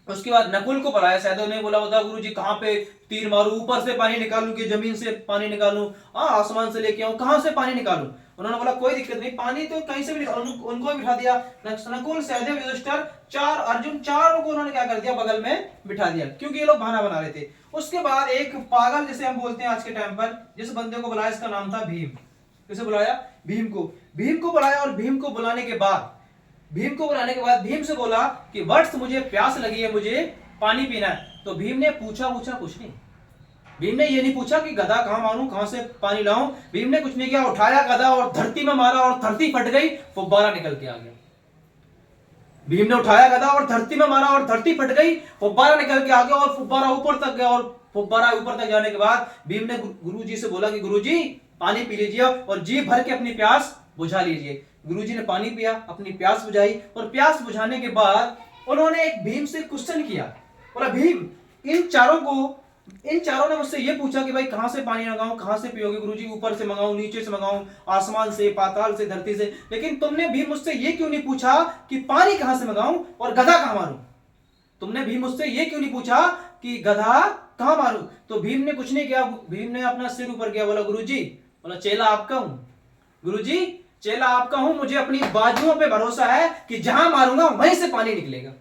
उसके बाद नकुल को बुलाया। सहदेव ने बोला बता गुरुजी कहां पे तीर मारूं, ऊपर से पानी निकालूं कि जमीन से पानी निकालूं, आसमान से लेके आऊं, कहां से पानी निकालूं। उन्होंने बोला कोई दिक्कत नहीं, पानी तो कहीं से भी निकालूं। उनको भी बिठा दिया, नकुल, सहदेव, युधिष्ठिर, 4 अर्जुन, चारों को उन्होंने क्या कर दिया, बगल में बिठा दिया, क्योंकि ये लोग बहाना बना रहे थे। उसके बाद एक पागल जिसे हम बोलते हैं आज के टाइम पर, जिस बंदे को बुलाया इसका नाम था भीम। किसे बुलाया? भीम को। भीम को बुलाया और भीम को बुलाने के बाद भीम से बोला कि वत्स मुझे प्यास लगी है, मुझे पानी पीना है। तो भीम ने पूछा कुछ नहीं। भीम ने ये नहीं पूछा कि गधा कहां मारूं, कहां से पानी लाऊं। भीम ने कुछ नहीं किया, उठाया गधा और धरती में मारा और धरती फट गई, फुब्बारा निकल के आ गया। भीम ने उठाया गधा और धरती में मारा और धरती फट गई, फुब्बारा निकल के आ गया और फुब्बारा ऊपर तक गया। और फुब्बारा ऊपर तक जाने के बाद भीम ने गुरुजी से बोला कि गुरुजी पानी पी लीजिए और जी भर के अपनी प्यास बुझा लीजिए। गुरुजी ने पानी पिया, अपनी प्यास बुझाई, और प्यास बुझाने के बाद उन्होंने एक भीम से क्वेश्चन किया। बोला भीम इन चारों ने मुझसे ये पूछा कि भाई कहां से पानी मंगाऊं, कहां से पियोगे गुरुजी, ऊपर से मंगाऊं, नीचे से मंगाऊं, आसमान से, पाताल से, धरती से, लेकिन तुमने भीम मुझसे ये क्यों नहीं पूछा कि पानी कहां से मंगाऊं और गधा कहां मारूं। तुमने भीम मुझसे ये क्यों नहीं पूछा कि गधा कहां मारूं। तो भीम ने कुछ नहीं किया, भीम ने अपना सिर ऊपर किया, बोला गुरुजी, बोला चेला आपका हूं, गुरुजी चेला आपका हूं, मुझे अपनी बाजुओं पे भरोसा है कि जहां मारूंगा वहीं से पानी निकलेगा।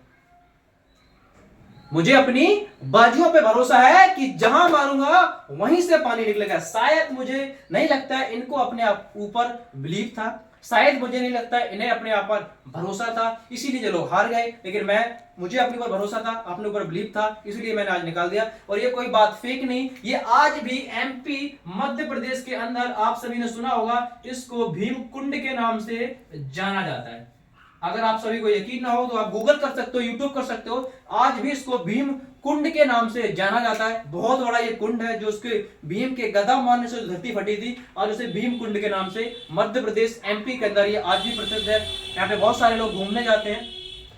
मुझे अपनी बाजुओं पे भरोसा है कि जहां मारूंगा वहीं से पानी निकलेगा। शायद मुझे नहीं लगता है इनको अपने आप ऊपर बिलीव था, शायद मुझे नहीं लगता है इन्हें अपने आप पर भरोसा था, इसीलिए ये लोग हार गए। लेकिन मुझे अपने ऊपर भरोसा था, अपने ऊपर बिलीव था, इसलिए मैंने आज निकाल दिया। और ये कोई बात फेक नहीं, ये आज भी एमपी मध्य प्रदेश के अंदर आप सभी ने सुना होगा, इसको भीम कुंड के नाम से जाना जाता है। अगर आप सभी को यकीन ना हो तो आप गूगल कर सकते हो, यूट्यूब कर सकते हो, आज भी इसको भीम कुंड के नाम से जाना जाता है। बहुत बड़ा ये कुंड है जो उसके भीम के गदा मारने से धरती फटी थी, और उसे भीम कुंड के नाम से मध्य प्रदेश एमपी के अंदर ये आज भी प्रसिद्ध है। यहाँ पे बहुत सारे लोग घूमने जाते हैं,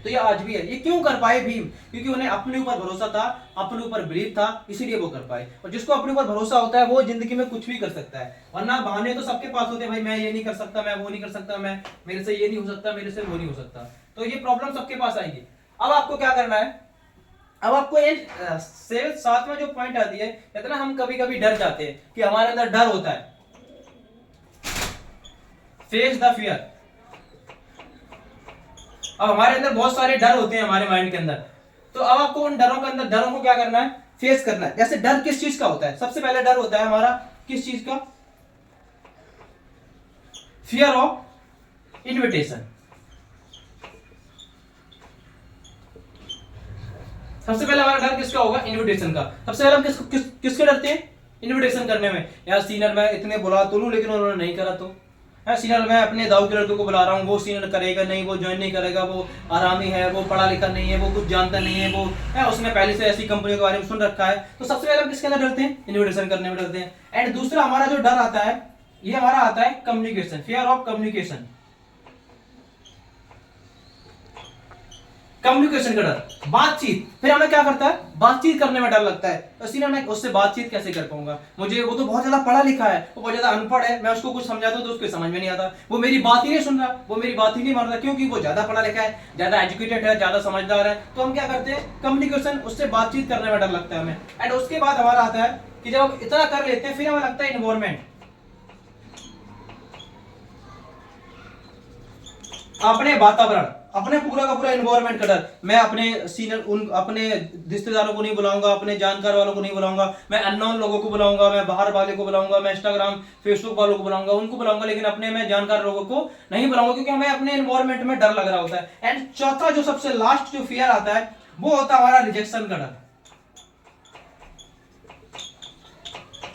तो ये आज भी है। ये क्यों कर पाए भीम? क्योंकि उन्हें अपने ऊपर भरोसा था, अपने ऊपर बिलीव था, इसीलिए वो कर पाए। और जिसको अपने ऊपर भरोसा होता है वो जिंदगी में कुछ भी कर सकता है, वरना बहाने तो सबके पास होते हैं, भाई मैं ये नहीं कर सकता, मैं वो नहीं कर सकता, मैं मेरे से ये नहीं हो सकता, मेरे से वो नहीं हो सकता, तो ये प्रॉब्लम सबके पास आएगी। अब आपको क्या करना है, अब आपको साथ में जो पॉइंट आती है, कहते हैं ना हम कभी कभी डर जाते हैं, कि हमारे अंदर डर होता है। फेस द फियर, अब हमारे अंदर बहुत सारे डर होते हैं हमारे माइंड के अंदर, तो अब आपको उन डरों को क्या करना है, फेस करना है। जैसे डर किस चीज का होता है, सबसे पहले डर होता है हमारा किस चीज का, फियर ऑफ इन्विटेशन। सबसे पहले हमारा डर किसका होगा, इन्विटेशन का। सबसे पहले हम किसके डरते हैं, इन्विटेशन करने में। यार सीनियर मैं इतने बुला तो लूं लेकिन उन्होंने नहीं करा, तो सीनियर मैं अपने दाऊ के लड़के को बुला रहा हूँ, वो सीनियर करेगा नहीं, वो ज्वाइन नहीं करेगा, वो आरामी है, वो पढ़ा लिखा नहीं है, वो कुछ जानता नहीं है, वो है उसने पहले से ऐसी कंपनियों के बारे में सुन रखा है। तो सबसे पहले हम किसके अंदर डरते हैं, इन्विटेशन करने में डरते हैं। एंड दूसरा हमारा जो डर आता है, ये हमारा आता है communication, fear of communication. Communication का डर, बातचीत। फिर हमें क्या करता है, बातचीत करने में डर लगता है। तो सीनियर मैं उससे बातचीत कैसे कर पाऊंगा, मुझे वो तो बहुत ज्यादा पढ़ा लिखा है, वो बहुत ज्यादा अनपढ़ है, मैं उसको कुछ समझाता हूं तो उसको समझ में नहीं आता, वो मेरी बात ही नहीं सुन रहा, वो मेरी बात ही नहीं मान रहा, क्योंकि वो ज्यादा पढ़ा लिखा है, ज्यादा एजुकेटेड है, ज्यादा समझदार है। तो हम क्या करते हैं, कम्युनिकेशन, उससे बातचीत करने में डर लगता है हमें। एंड उसके बाद हमारा आता है कि जब हम इतना कर लेते हैं फिर हमें लगता है इन्वायरमेंट, अपने वातावरण, अपने पूरा का पूरा एनवायरनमेंट का डर। मैं अपने सीनियर अपने रिश्तेदारों को नहीं बुलाऊंगा, अपने जानकार वालों को नहीं बुलाऊंगा, मैं अननोन लोगों को बुलाऊंगा, मैं बाहर वाले को बुलाऊंगा, मैं इंस्टाग्राम फेसबुक वालों को बुलाऊंगा, उनको बुलाऊंगा, लेकिन अपने मैं जानकार लोगों को नहीं बुलाऊंगा, क्योंकि हमें अपने एनवायरनमेंट में डर लग रहा होता है। एंड चौथा जो सबसे लास्ट जो फियर आता है वो होता है हमारा रिजेक्शन का डर।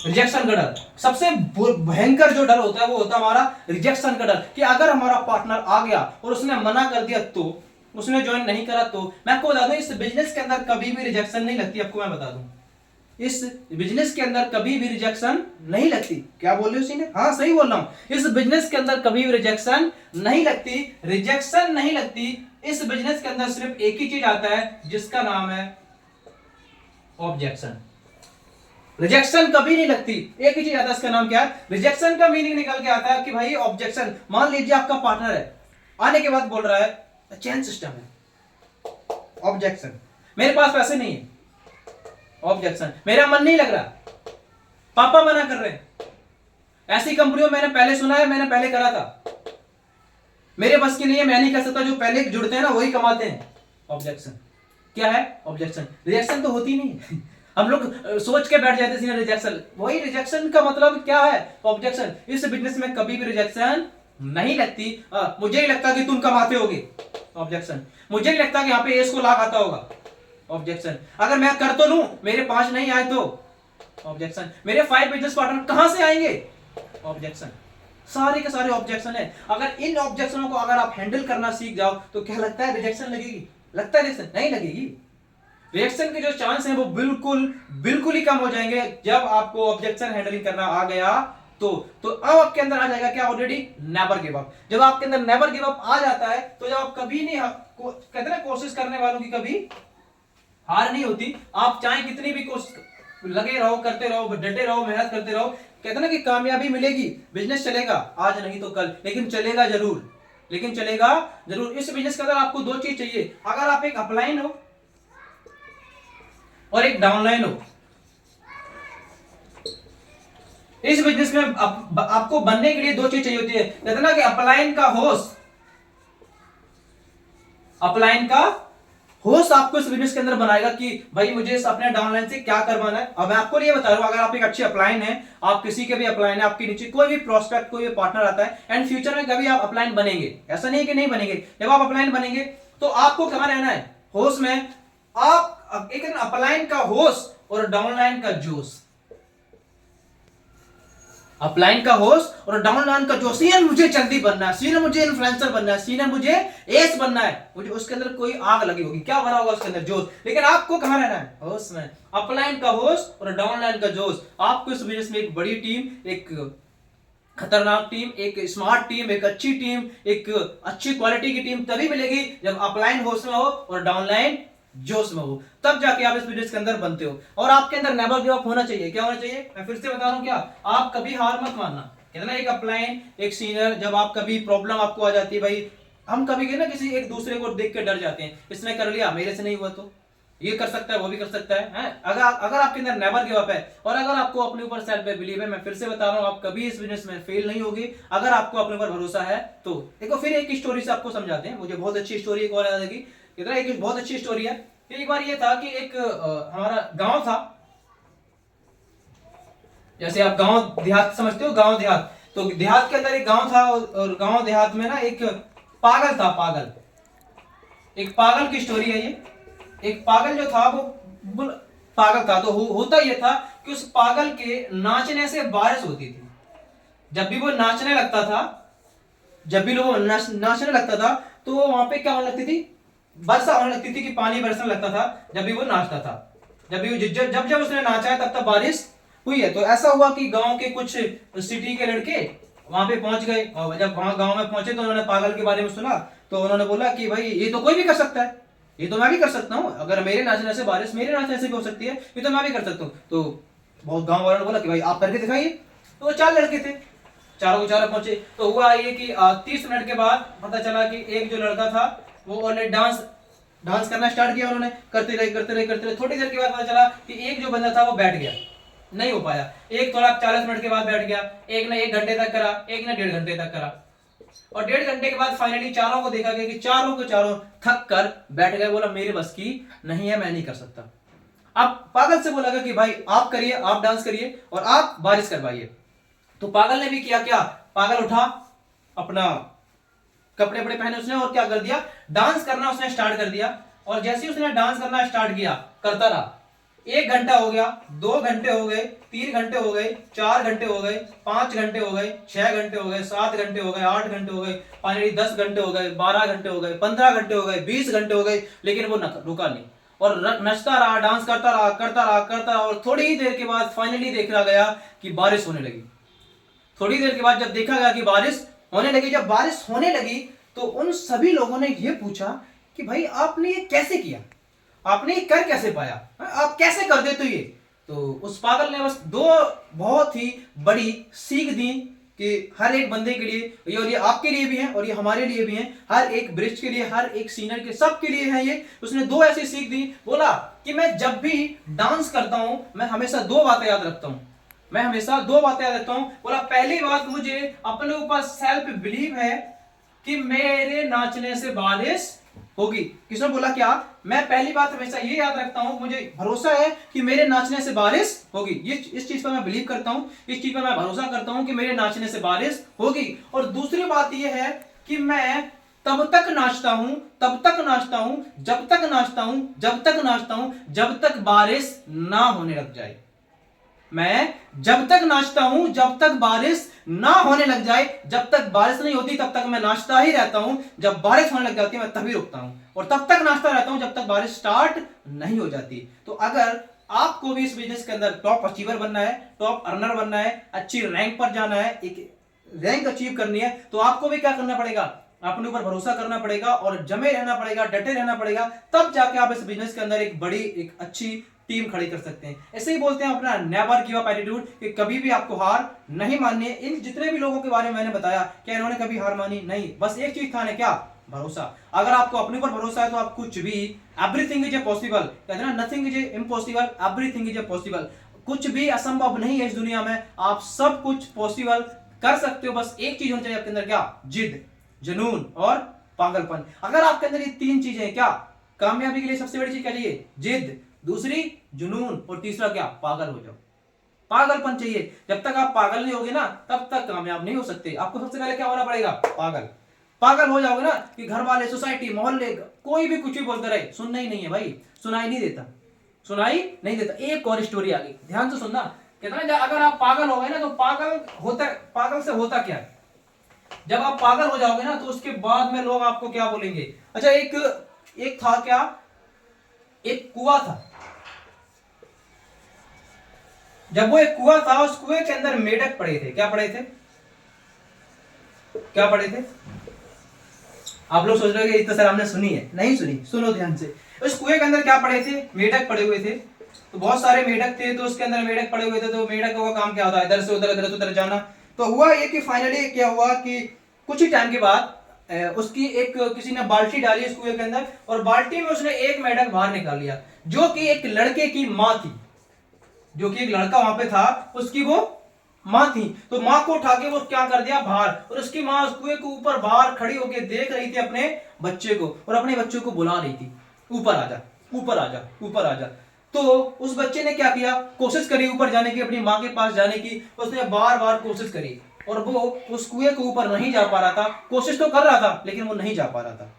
रिजेक्शन का डर, सबसे भयंकर जो डर होता है वो होता है हमारा रिजेक्शन का डर, कि अगर हमारा पार्टनर आ गया और उसने मना कर दिया, तो उसने ज्वाइन नहीं करा, तो मैं आपको बता दूं इस बिजनेस के अंदर कभी भी रिजेक्शन नहीं लगती। आपको मैं बता दूं इस बिजनेस के अंदर कभी भी रिजेक्शन नहीं लगती। क्या बोल रहे हो सीने, हाँ सही बोल रहा हूं, इस बिजनेस के अंदर कभी भी रिजेक्शन नहीं लगती, रिजेक्शन नहीं लगती। इस बिजनेस के अंदर सिर्फ एक ही चीज आता है जिसका नाम है ऑब्जेक्शन। रिजेक्शन कभी नहीं लगती, एक ही चीज आता है, इसका नाम क्या है, रिजेक्शन का मीनिंग निकल के आता है कि भाई ऑब्जेक्शन। मान लीजिए आपका पार्टनर है, आने के बाद बोल रहा है चेन सिस्टम है, ऑब्जेक्शन। मेरे पास पैसे नहीं है, ऑब्जेक्शन। मेरा मन नहीं लग रहा, पापा मना कर रहे हैं, ऐसी कंपनियों मैंने पहले सुना है, मैंने पहले करा था, मेरे बस की नहीं है, मैं नहीं कर सकता, जो पहले जुड़ते हैं ना वही कमाते हैं, ऑब्जेक्शन। क्या है, ऑब्जेक्शन। रिजेक्शन तो होती नहीं हम लोग सोच के बैठ जाते हैं रिजेक्शन, वही रिजेक्शन का मतलब क्या है, ऑब्जेक्शन। इस बिजनेस में कभी भी रिजेक्शन नहीं लगती। मुझे ही लगता कि तुम कमाते होगे, ऑब्जेक्शन। मुझे ही लगता कि यहाँ पे एस को लाभ आता होगा, ऑब्जेक्शन। अगर मैं कर तो लूं, मेरे 5 नहीं आए तो, ऑब्जेक्शन। मेरे 5 बिजनेस पार्टनर कहां से आएंगे, ऑब्जेक्शन। सारे के सारे ऑब्जेक्शन है। अगर इन ऑब्जेक्शनों को अगर आप हैंडल करना सीख जाओ तो क्या लगता है रिजेक्शन लगेगी, लगता है रिजेक्शन नहीं लगेगी। रिएक्शन के जो चांस हैं वो बिल्कुल ही कम हो जाएंगे जब आपको ऑब्जेक्शन हैंडलिंग करना आ गया तो अब आपके अंदर आ जाएगा क्या, ऑलरेडी नेवर गिव अप। जब आपके अंदर नेवर गिव अप आ जाता है तो जब आप कभी नहीं कहते ना, कोशिश करने वालों की कभी हार नहीं होती। आप चाहे कितनी भी कोशिश लगे रहो, करते रहो, डटे रहो, मेहनत करते रहो, कहते ना कि कामयाबी मिलेगी, बिजनेस चलेगा आज नहीं तो कल, लेकिन चलेगा जरूर, लेकिन चलेगा जरूर। इस बिजनेस के अंदर आपको 2 चीज चाहिए, अगर आप एक अपलाइन हो और एक डाउनलाइन हो। इस बिजनेस में आपको बनने के लिए 2 चीज चाहिए होती है, कहते ना कि अपलाइन का होस्ट, अपलाइन का होस्ट आपको इस बिजनेस के अंदर बनाएगा कि भाई मुझे अपने डाउनलाइन से क्या करवाना है। अब मैं आपको ये बता रहा हूं, अगर आप एक अच्छे अपलाइन है, आप किसी के भी अपलाइन है, आपके नीचे कोई भी प्रोस्पेक्ट, कोई भी पार्टनर आता है एंड फ्यूचर में कभी आप अपलाइन बनेंगे, ऐसा नहीं कि नहीं बनेंगे, जब आप अपलाइन बनेंगे तो आपको कहां रहना है, होस्ट में। आप एक अपलाइन का होस्ट और डाउनलाइन का जोश, अपलाइन का होस्ट और डाउनलाइन का जोश। सीनियर मुझे जल्दी बनना है, सीनियर मुझे इन्फ्लुएंसर बनना है, सीनियर मुझे एस बनना है, मुझे उसके अंदर कोई आग लगी होगी, क्या भरा होगा उसके अंदर, जोश। लेकिन आपको कहां रहना है, होस्ट में। अपलाइन का होस्ट और डाउनलाइन का जोश। आपको इस बिजनेस में एक बड़ी टीम, एक खतरनाक टीम, एक स्मार्ट टीम, एक अच्छी टीम, एक अच्छी क्वालिटी की टीम तभी मिलेगी जब अपलाइन होस्ट में हो और डाउनलाइन जोश में हो, तब जाके आप इस बिजनेस के अंदर बनते हो। और आपके अंदर नेवर गिव अप होना चाहिए। क्या होना चाहिए, मैं फिर से बता रहा हूं, क्या, आप कभी हार मत मानना। कहते ना एक अपलाइन, एक सीनियर, जब आप कभी प्रॉब्लम आपको आ जाती है, भाई हम कभी ना किसी एक दूसरे को देख के डर जाते हैं, इसने कर लिया मेरे से नहीं हुआ तो, ये कर सकता है, वो भी कर सकता है? अगर अगर आपके अंदर नेवर गिव अप है और अगर आपको अपने ऊपर सेल्फ पे बिलीव है, मैं फिर से बता रहा हूं, आप कभी इस बिजनेस में फेल नहीं होगी अगर आपको अपने ऊपर भरोसा है तो। देखो फिर एक स्टोरी से आपको समझाते हैं, मुझे बहुत अच्छी स्टोरी एक और याद आएगी। इतना एक बहुत अच्छी स्टोरी है। एक बार ये था कि एक हमारा गांव था, जैसे आप गांव देहात समझते हो, गांव देहात, तो देहात के अंदर एक गांव था और गांव देहात में ना एक पागल था। पागल, एक पागल की स्टोरी है ये। एक पागल जो था वो पागल था, तो होता यह था कि उस पागल के नाचने से बारिश होती थी। जब भी वो नाचने लगता था, जब भी वो नाचने लगता था तो वहां पे क्या होने लगती थी, वर्षा होने लगती थी, कि पानी बरसने लगता था जब भी वो नाचता था। जब भी जब जब उसने नाचा है तब तक बारिश हुई है। तो ऐसा हुआ कि गांव के कुछ सिटी के लड़के वहां पे पहुंच गए और जब वहां गांव में पहुंचे तो उन्होंने पागल के बारे में सुना। तो उन्होंने बोला कि भाई ये तो कोई भी कर सकता है, ये तो मैं भी कर सकता हूँ, अगर मेरे नाचने से बारिश मेरे नाचने से भी हो सकती है, ये तो मैं भी कर सकता हूँ। तो बहुत गांव वालों ने बोला कि भाई आप करके दिखाइए। तो वो 4 लड़के थे, चारों को चारों पहुंचे। तो हुआ ये कि 30 मिनट के बाद पता चला कि एक जो लड़का था वो उन्होंने डांस करना स्टार्ट किया। उन्होंने करते रहे। थोड़ी देर के बाद पता चला कि एक जो बंदा था वो बैठ गया, नहीं हो पाया। एक थोड़ा 40 मिनट के बाद बैठ गया, एक ने 1 घंटे तक करा, एक ने 1.5 घंटे तक करा, और 1.5 घंटे के बाद फाइनली चारों को देखा गया कि चारों के चारों थक कर बैठ गए। बोला मेरे बस की नहीं है, मैं नहीं कर सकता। अब पागल से बोला गया कि भाई आप करिए, आप डांस करिए और आप बारिश करवाइए। तो पागल ने भी किया क्या, पागल उठा, अपना कपड़े वपड़े पहने उसने और क्या कर दिया, डांस करना उसने स्टार्ट कर दिया। और जैसे ही उसने डांस करना स्टार्ट किया, करता रहा। 1 घंटा हो गया, 2 घंटे हो गए, 3 घंटे हो गए, 4 घंटे हो गए, 5 घंटे हो गए, 6 घंटे हो गए, 7 घंटे हो गए, 8 घंटे हो गए, फाइनली 10 घंटे हो गए, 12 घंटे हो गए, 15 घंटे हो गए, 20 घंटे हो गए, लेकिन वो रुका नहीं और नचता रहा, डांस करता रहा। और थोड़ी ही देर के बाद फाइनली देखा गया कि बारिश होने लगी। थोड़ी देर के बाद जब देखा गया कि बारिश होने लगी, जब बारिश होने लगी तो उन सभी लोगों ने यह पूछा कि भाई आपने ये कैसे किया, आपने ये कर कैसे पाया, आप कैसे कर देते ये। तो उस पागल ने बस 2 बहुत ही बड़ी सीख दी कि हर एक बंदे के लिए, और ये आपके लिए भी है और ये हमारे लिए भी है, हर एक ब्रिज के लिए, हर एक सीनियर के, सबके लिए है ये। उसने 2 ऐसी सीख दी। बोला कि मैं जब भी डांस करता हूं मैं हमेशा 2 बातें याद रखता हूं, मैं हमेशा 2 बातें याद रखता हूं। बोला पहली बात, मुझे अपने ऊपर सेल्फ बिलीव है कि मेरे नाचने से बारिश होगी। किसने बोला क्या, मैं पहली बात हमेशा ये याद रखता हूं, मुझे भरोसा है कि मेरे नाचने से बारिश होगी। ये इस चीज पर मैं बिलीव करता हूं, इस चीज पर मैं भरोसा करता हूं कि मेरे नाचने से बारिश होगी। और दूसरी बात ये है कि मैं तब तक नाचता हूं, तब तक नाचता हूं, जब तक नाचता हूं, जब तक नाचता हूं, जब तक बारिश ना होने लग जाए। मैं जब तक नाचता हूं जब तक बारिश ना होने लग जाए। जब तक बारिश नहीं होती तब तक मैं नाचता ही रहता हूं, जब बारिश होने लग जाती है मैं तभी रुकता हूं, और तब तक नाचता रहता हूं जब तक बारिश स्टार्ट नहीं हो जाती। तो अगर आपको भी इस बिजनेस के अंदर टॉप अचीवर बनना है, टॉप अर्नर बनना है, अच्छी रैंक पर जाना है, एक रैंक अचीव करनी है, तो आपको भी क्या करना पड़ेगा, अपने ऊपर भरोसा करना पड़ेगा और जमे रहना पड़ेगा, डटे रहना पड़ेगा। तब जाके आप इस बिजनेस के अंदर एक बड़ी, एक अच्छी टीम खड़ी कर सकते हैं। ऐसे ही बोलते हैं अपना नेवर गिव अप एटीट्यूड, कि कभी भी आपको हार नहीं माननी है। इन जितने भी लोगों के बारे में मैंने बताया, क्या इन्होंने कभी हार मानी? नहीं, बस एक चीज था ना, क्या, भरोसा। अगर आपको अपने ऊपर भरोसा है तो आप कुछ भी, एवरीथिंग इज ए पॉसिबल, कहते हैं ना, nothing is impossible, everything is a possible. कुछ भी असंभव नहीं है इस दुनिया में, आप सब कुछ पॉसिबल कर सकते हो। बस एक चीज होनी चाहिए आपके अंदर, क्या, जिद, जुनून और पागलपन। अगर आपके अंदर ये 3 चीजें, क्या, कामयाबी के लिए सबसे बड़ी चीज क्या चाहिए, जिद, दूसरी जुनून, और तीसरा क्या, पागल हो जाओ, पागलपन चाहिए। जब तक आप पागल नहीं होगे ना तब तक कामयाब नहीं हो सकते। आपको सबसे पहले क्या होना पड़ेगा, पागल। पागल हो जाओगे ना कि घर वाले, सोसाइटी, मोहल्ले, कोई भी कुछ भी बोलते रहे, सुनना ही नहीं है भाई, सुनाई नहीं देता, सुनाई नहीं देता। एक और स्टोरी आ गई, ध्यान से सुनना। कहता है अगर आप पागल हो गए ना तो पागल से होता क्या है, जब आप पागल हो जाओगे ना तो उसके बाद में लोग आपको क्या बोलेंगे। अच्छा, एक था क्या, एक कुआं था। जब वो एक कुआं था, उस कुएं के अंदर मेढक पड़े थे। क्या पड़े थे, क्या पड़े थे? आप लोग सोच रहे हो इतना सर हमने सुनी है, नहीं सुनी, सुनो ध्यान से। उस कुएं के अंदर क्या पड़े थे, मेढक पड़े हुए थे। तो बहुत सारे मेढक थे, तो उसके अंदर मेढक पड़े हुए थे। तो मेढकों का काम क्या होता है, इधर से उधर, इधर से उधर जाना। तो हुआ ये कि फाइनली क्या हुआ कि कुछ ही टाइम के बाद उसकी किसी ने बाल्टी डाली इस कुएं के अंदर, और बाल्टी में उसने एक मेढक बाहर निकाल लिया। जो कि एक लड़के की माँ थी, जो कि एक लड़का वहां पे था, उसकी वो माँ थी। तो माँ को उठा के वो क्या कर दिया बाहर, और उसकी माँ उस कुएं के ऊपर बाहर खड़ी होकर देख रही थी अपने बच्चे को, और अपने बच्चे को बुला रही थी, ऊपर आजा, ऊपर आजा, ऊपर आजा। तो उस बच्चे ने क्या किया, कोशिश करी ऊपर जाने की, अपनी माँ के पास जाने की, उसने बार बार कोशिश करी, और वो उस कुएं के ऊपर नहीं जा पा रहा था। कोशिश तो कर रहा था लेकिन वो नहीं जा पा रहा था,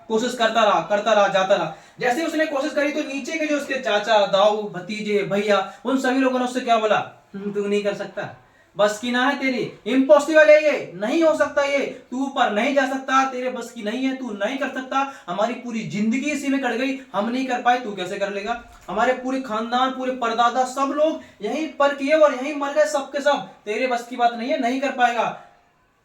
कोशिश करता रहा, जाता रहा। जैसे उसने कोशिश करी तो नीचे के जो उसके चाचा, दाऊ, भतीजे, भैया, उन सभी लोगों ने उससे क्या बोला, तू नहीं कर सकता, बस की ना है तेरी, इम्पॉसिबल है ये, नहीं हो सकता ये, तू ऊपर नहीं जा सकता, तेरे बस की नहीं है, तू नहीं कर सकता, हमारी पूरी जिंदगी इसी में कट गई, हम नहीं कर पाए, तू कैसे कर लेगा, हमारे पूरे खानदान, पूरे परदादा सब लोग यहीं पर किए और यहीं मर गए सब के सब, तेरे बस की बात नहीं है, नहीं कर पाएगा।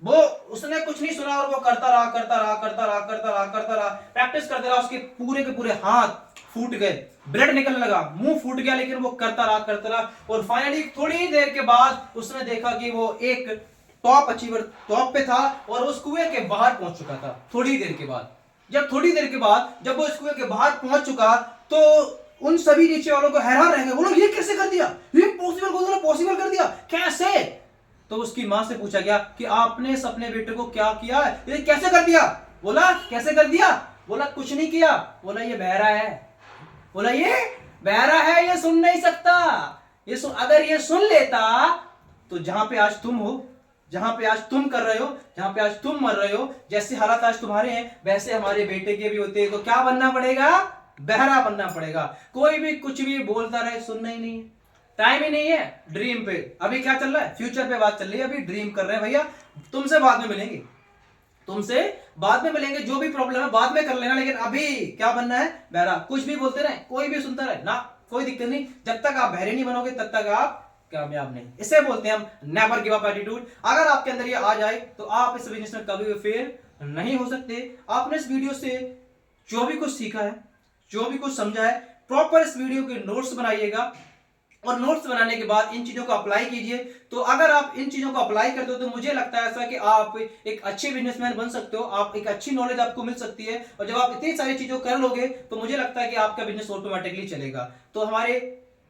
वो उसने कुछ नहीं सुना और वो करता रहा, करता रहा, करता रहा, करता रहा, करता रहा, प्रैक्टिस करता रहा। उसके पूरे के पूरे हाथ फूट गए, ब्लड निकलने लगा, मुंह फूट गया, लेकिन वो करता रहा, करता रहा, और फाइनली थोड़ी देर के बाद उसने देखा कि वो एक टॉप अचीवर टॉप पे था और उस कुएं के बाहर पहुंच चुका था। थोड़ी देर के बाद, जब वो इस कुएं के बाहर पहुंच चुका, तो उन सभी नीचे वालों को हैरान रह गए, बोलो ये कैसे कर दिया, ये पॉसिबल कर दिया कैसे। तो उसकी मां से पूछा गया कि आपने अपने बेटे को क्या किया, ये कैसे कर दिया। बोला कैसे कर दिया, बोला कुछ नहीं किया, बोला ये बहरा है, बोला ये बहरा है, ये सुन नहीं सकता, अगर ये सुन लेता तो जहां पे आज तुम हो, जहां पे आज तुम कर रहे हो, जहां पे आज तुम मर रहे हो, जैसे हालात आज तुम्हारे हैं वैसे हमारे बेटे के भी होते, तो क्या बनना पड़ेगा, बहरा बनना पड़ेगा। कोई भी कुछ भी बोलता रहे, सुनना ही नहीं है, टाइम ही नहीं है ड्रीम पे। अभी क्या चल रहा है, फ्यूचर पे बात चल रही है, अभी ड्रीम कर रहे हैं भैया, तुमसे बाद में मिलेंगे, तुमसे बाद में मिलेंगे, जो भी प्रॉब्लम है बाद में कर लेना, लेकिन अभी क्या बनना है, बहरा। कुछ भी बोलते रहे, कोई भी सुनता रहे ना, कोई दिक्कत नहीं, जब तक आप बहरे नहीं बनोगे तब तक आप कामयाब नहीं। इसे बोलते हैं हम नेवर गिव अप एटीट्यूड। अगर आपके अंदर ये आ जाए तो आप इस बिजनेस में कभी भी फेल नहीं हो सकते। आपने इस वीडियो से जो भी कुछ सीखा है, जो भी कुछ समझा है, प्रॉपर इस वीडियो के नोट्स बनाइएगा, और नोट्स बनाने के बाद इन चीजों को अप्लाई कीजिए। तो अगर आप इन चीजों को अप्लाई करते हो तो मुझे लगता है ऐसा कि आप एक अच्छे बिजनेसमैन बन सकते हो, आप एक अच्छी नॉलेज आपको मिल सकती है, और जब आप इतनी सारी चीजों कर लोगे तो मुझे लगता है कि आपका बिजनेस ऑटोमेटिकली चलेगा। तो हमारे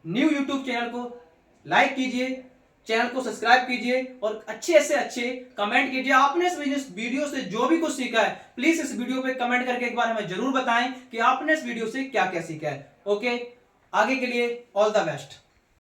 न्यू यूट्यूब चैनल को लाइक कीजिए, चैनल को सब्सक्राइब कीजिए, और अच्छे से अच्छे कमेंट कीजिए। आपने इस बिजनेस वीडियो से जो भी कुछ सीखा है, प्लीज इस वीडियो पे कमेंट करके एक बार हमें जरूर बताएं कि आपने इस वीडियो से क्या क्या सीखा है। ओके, आगे के लिए ऑल द बेस्ट।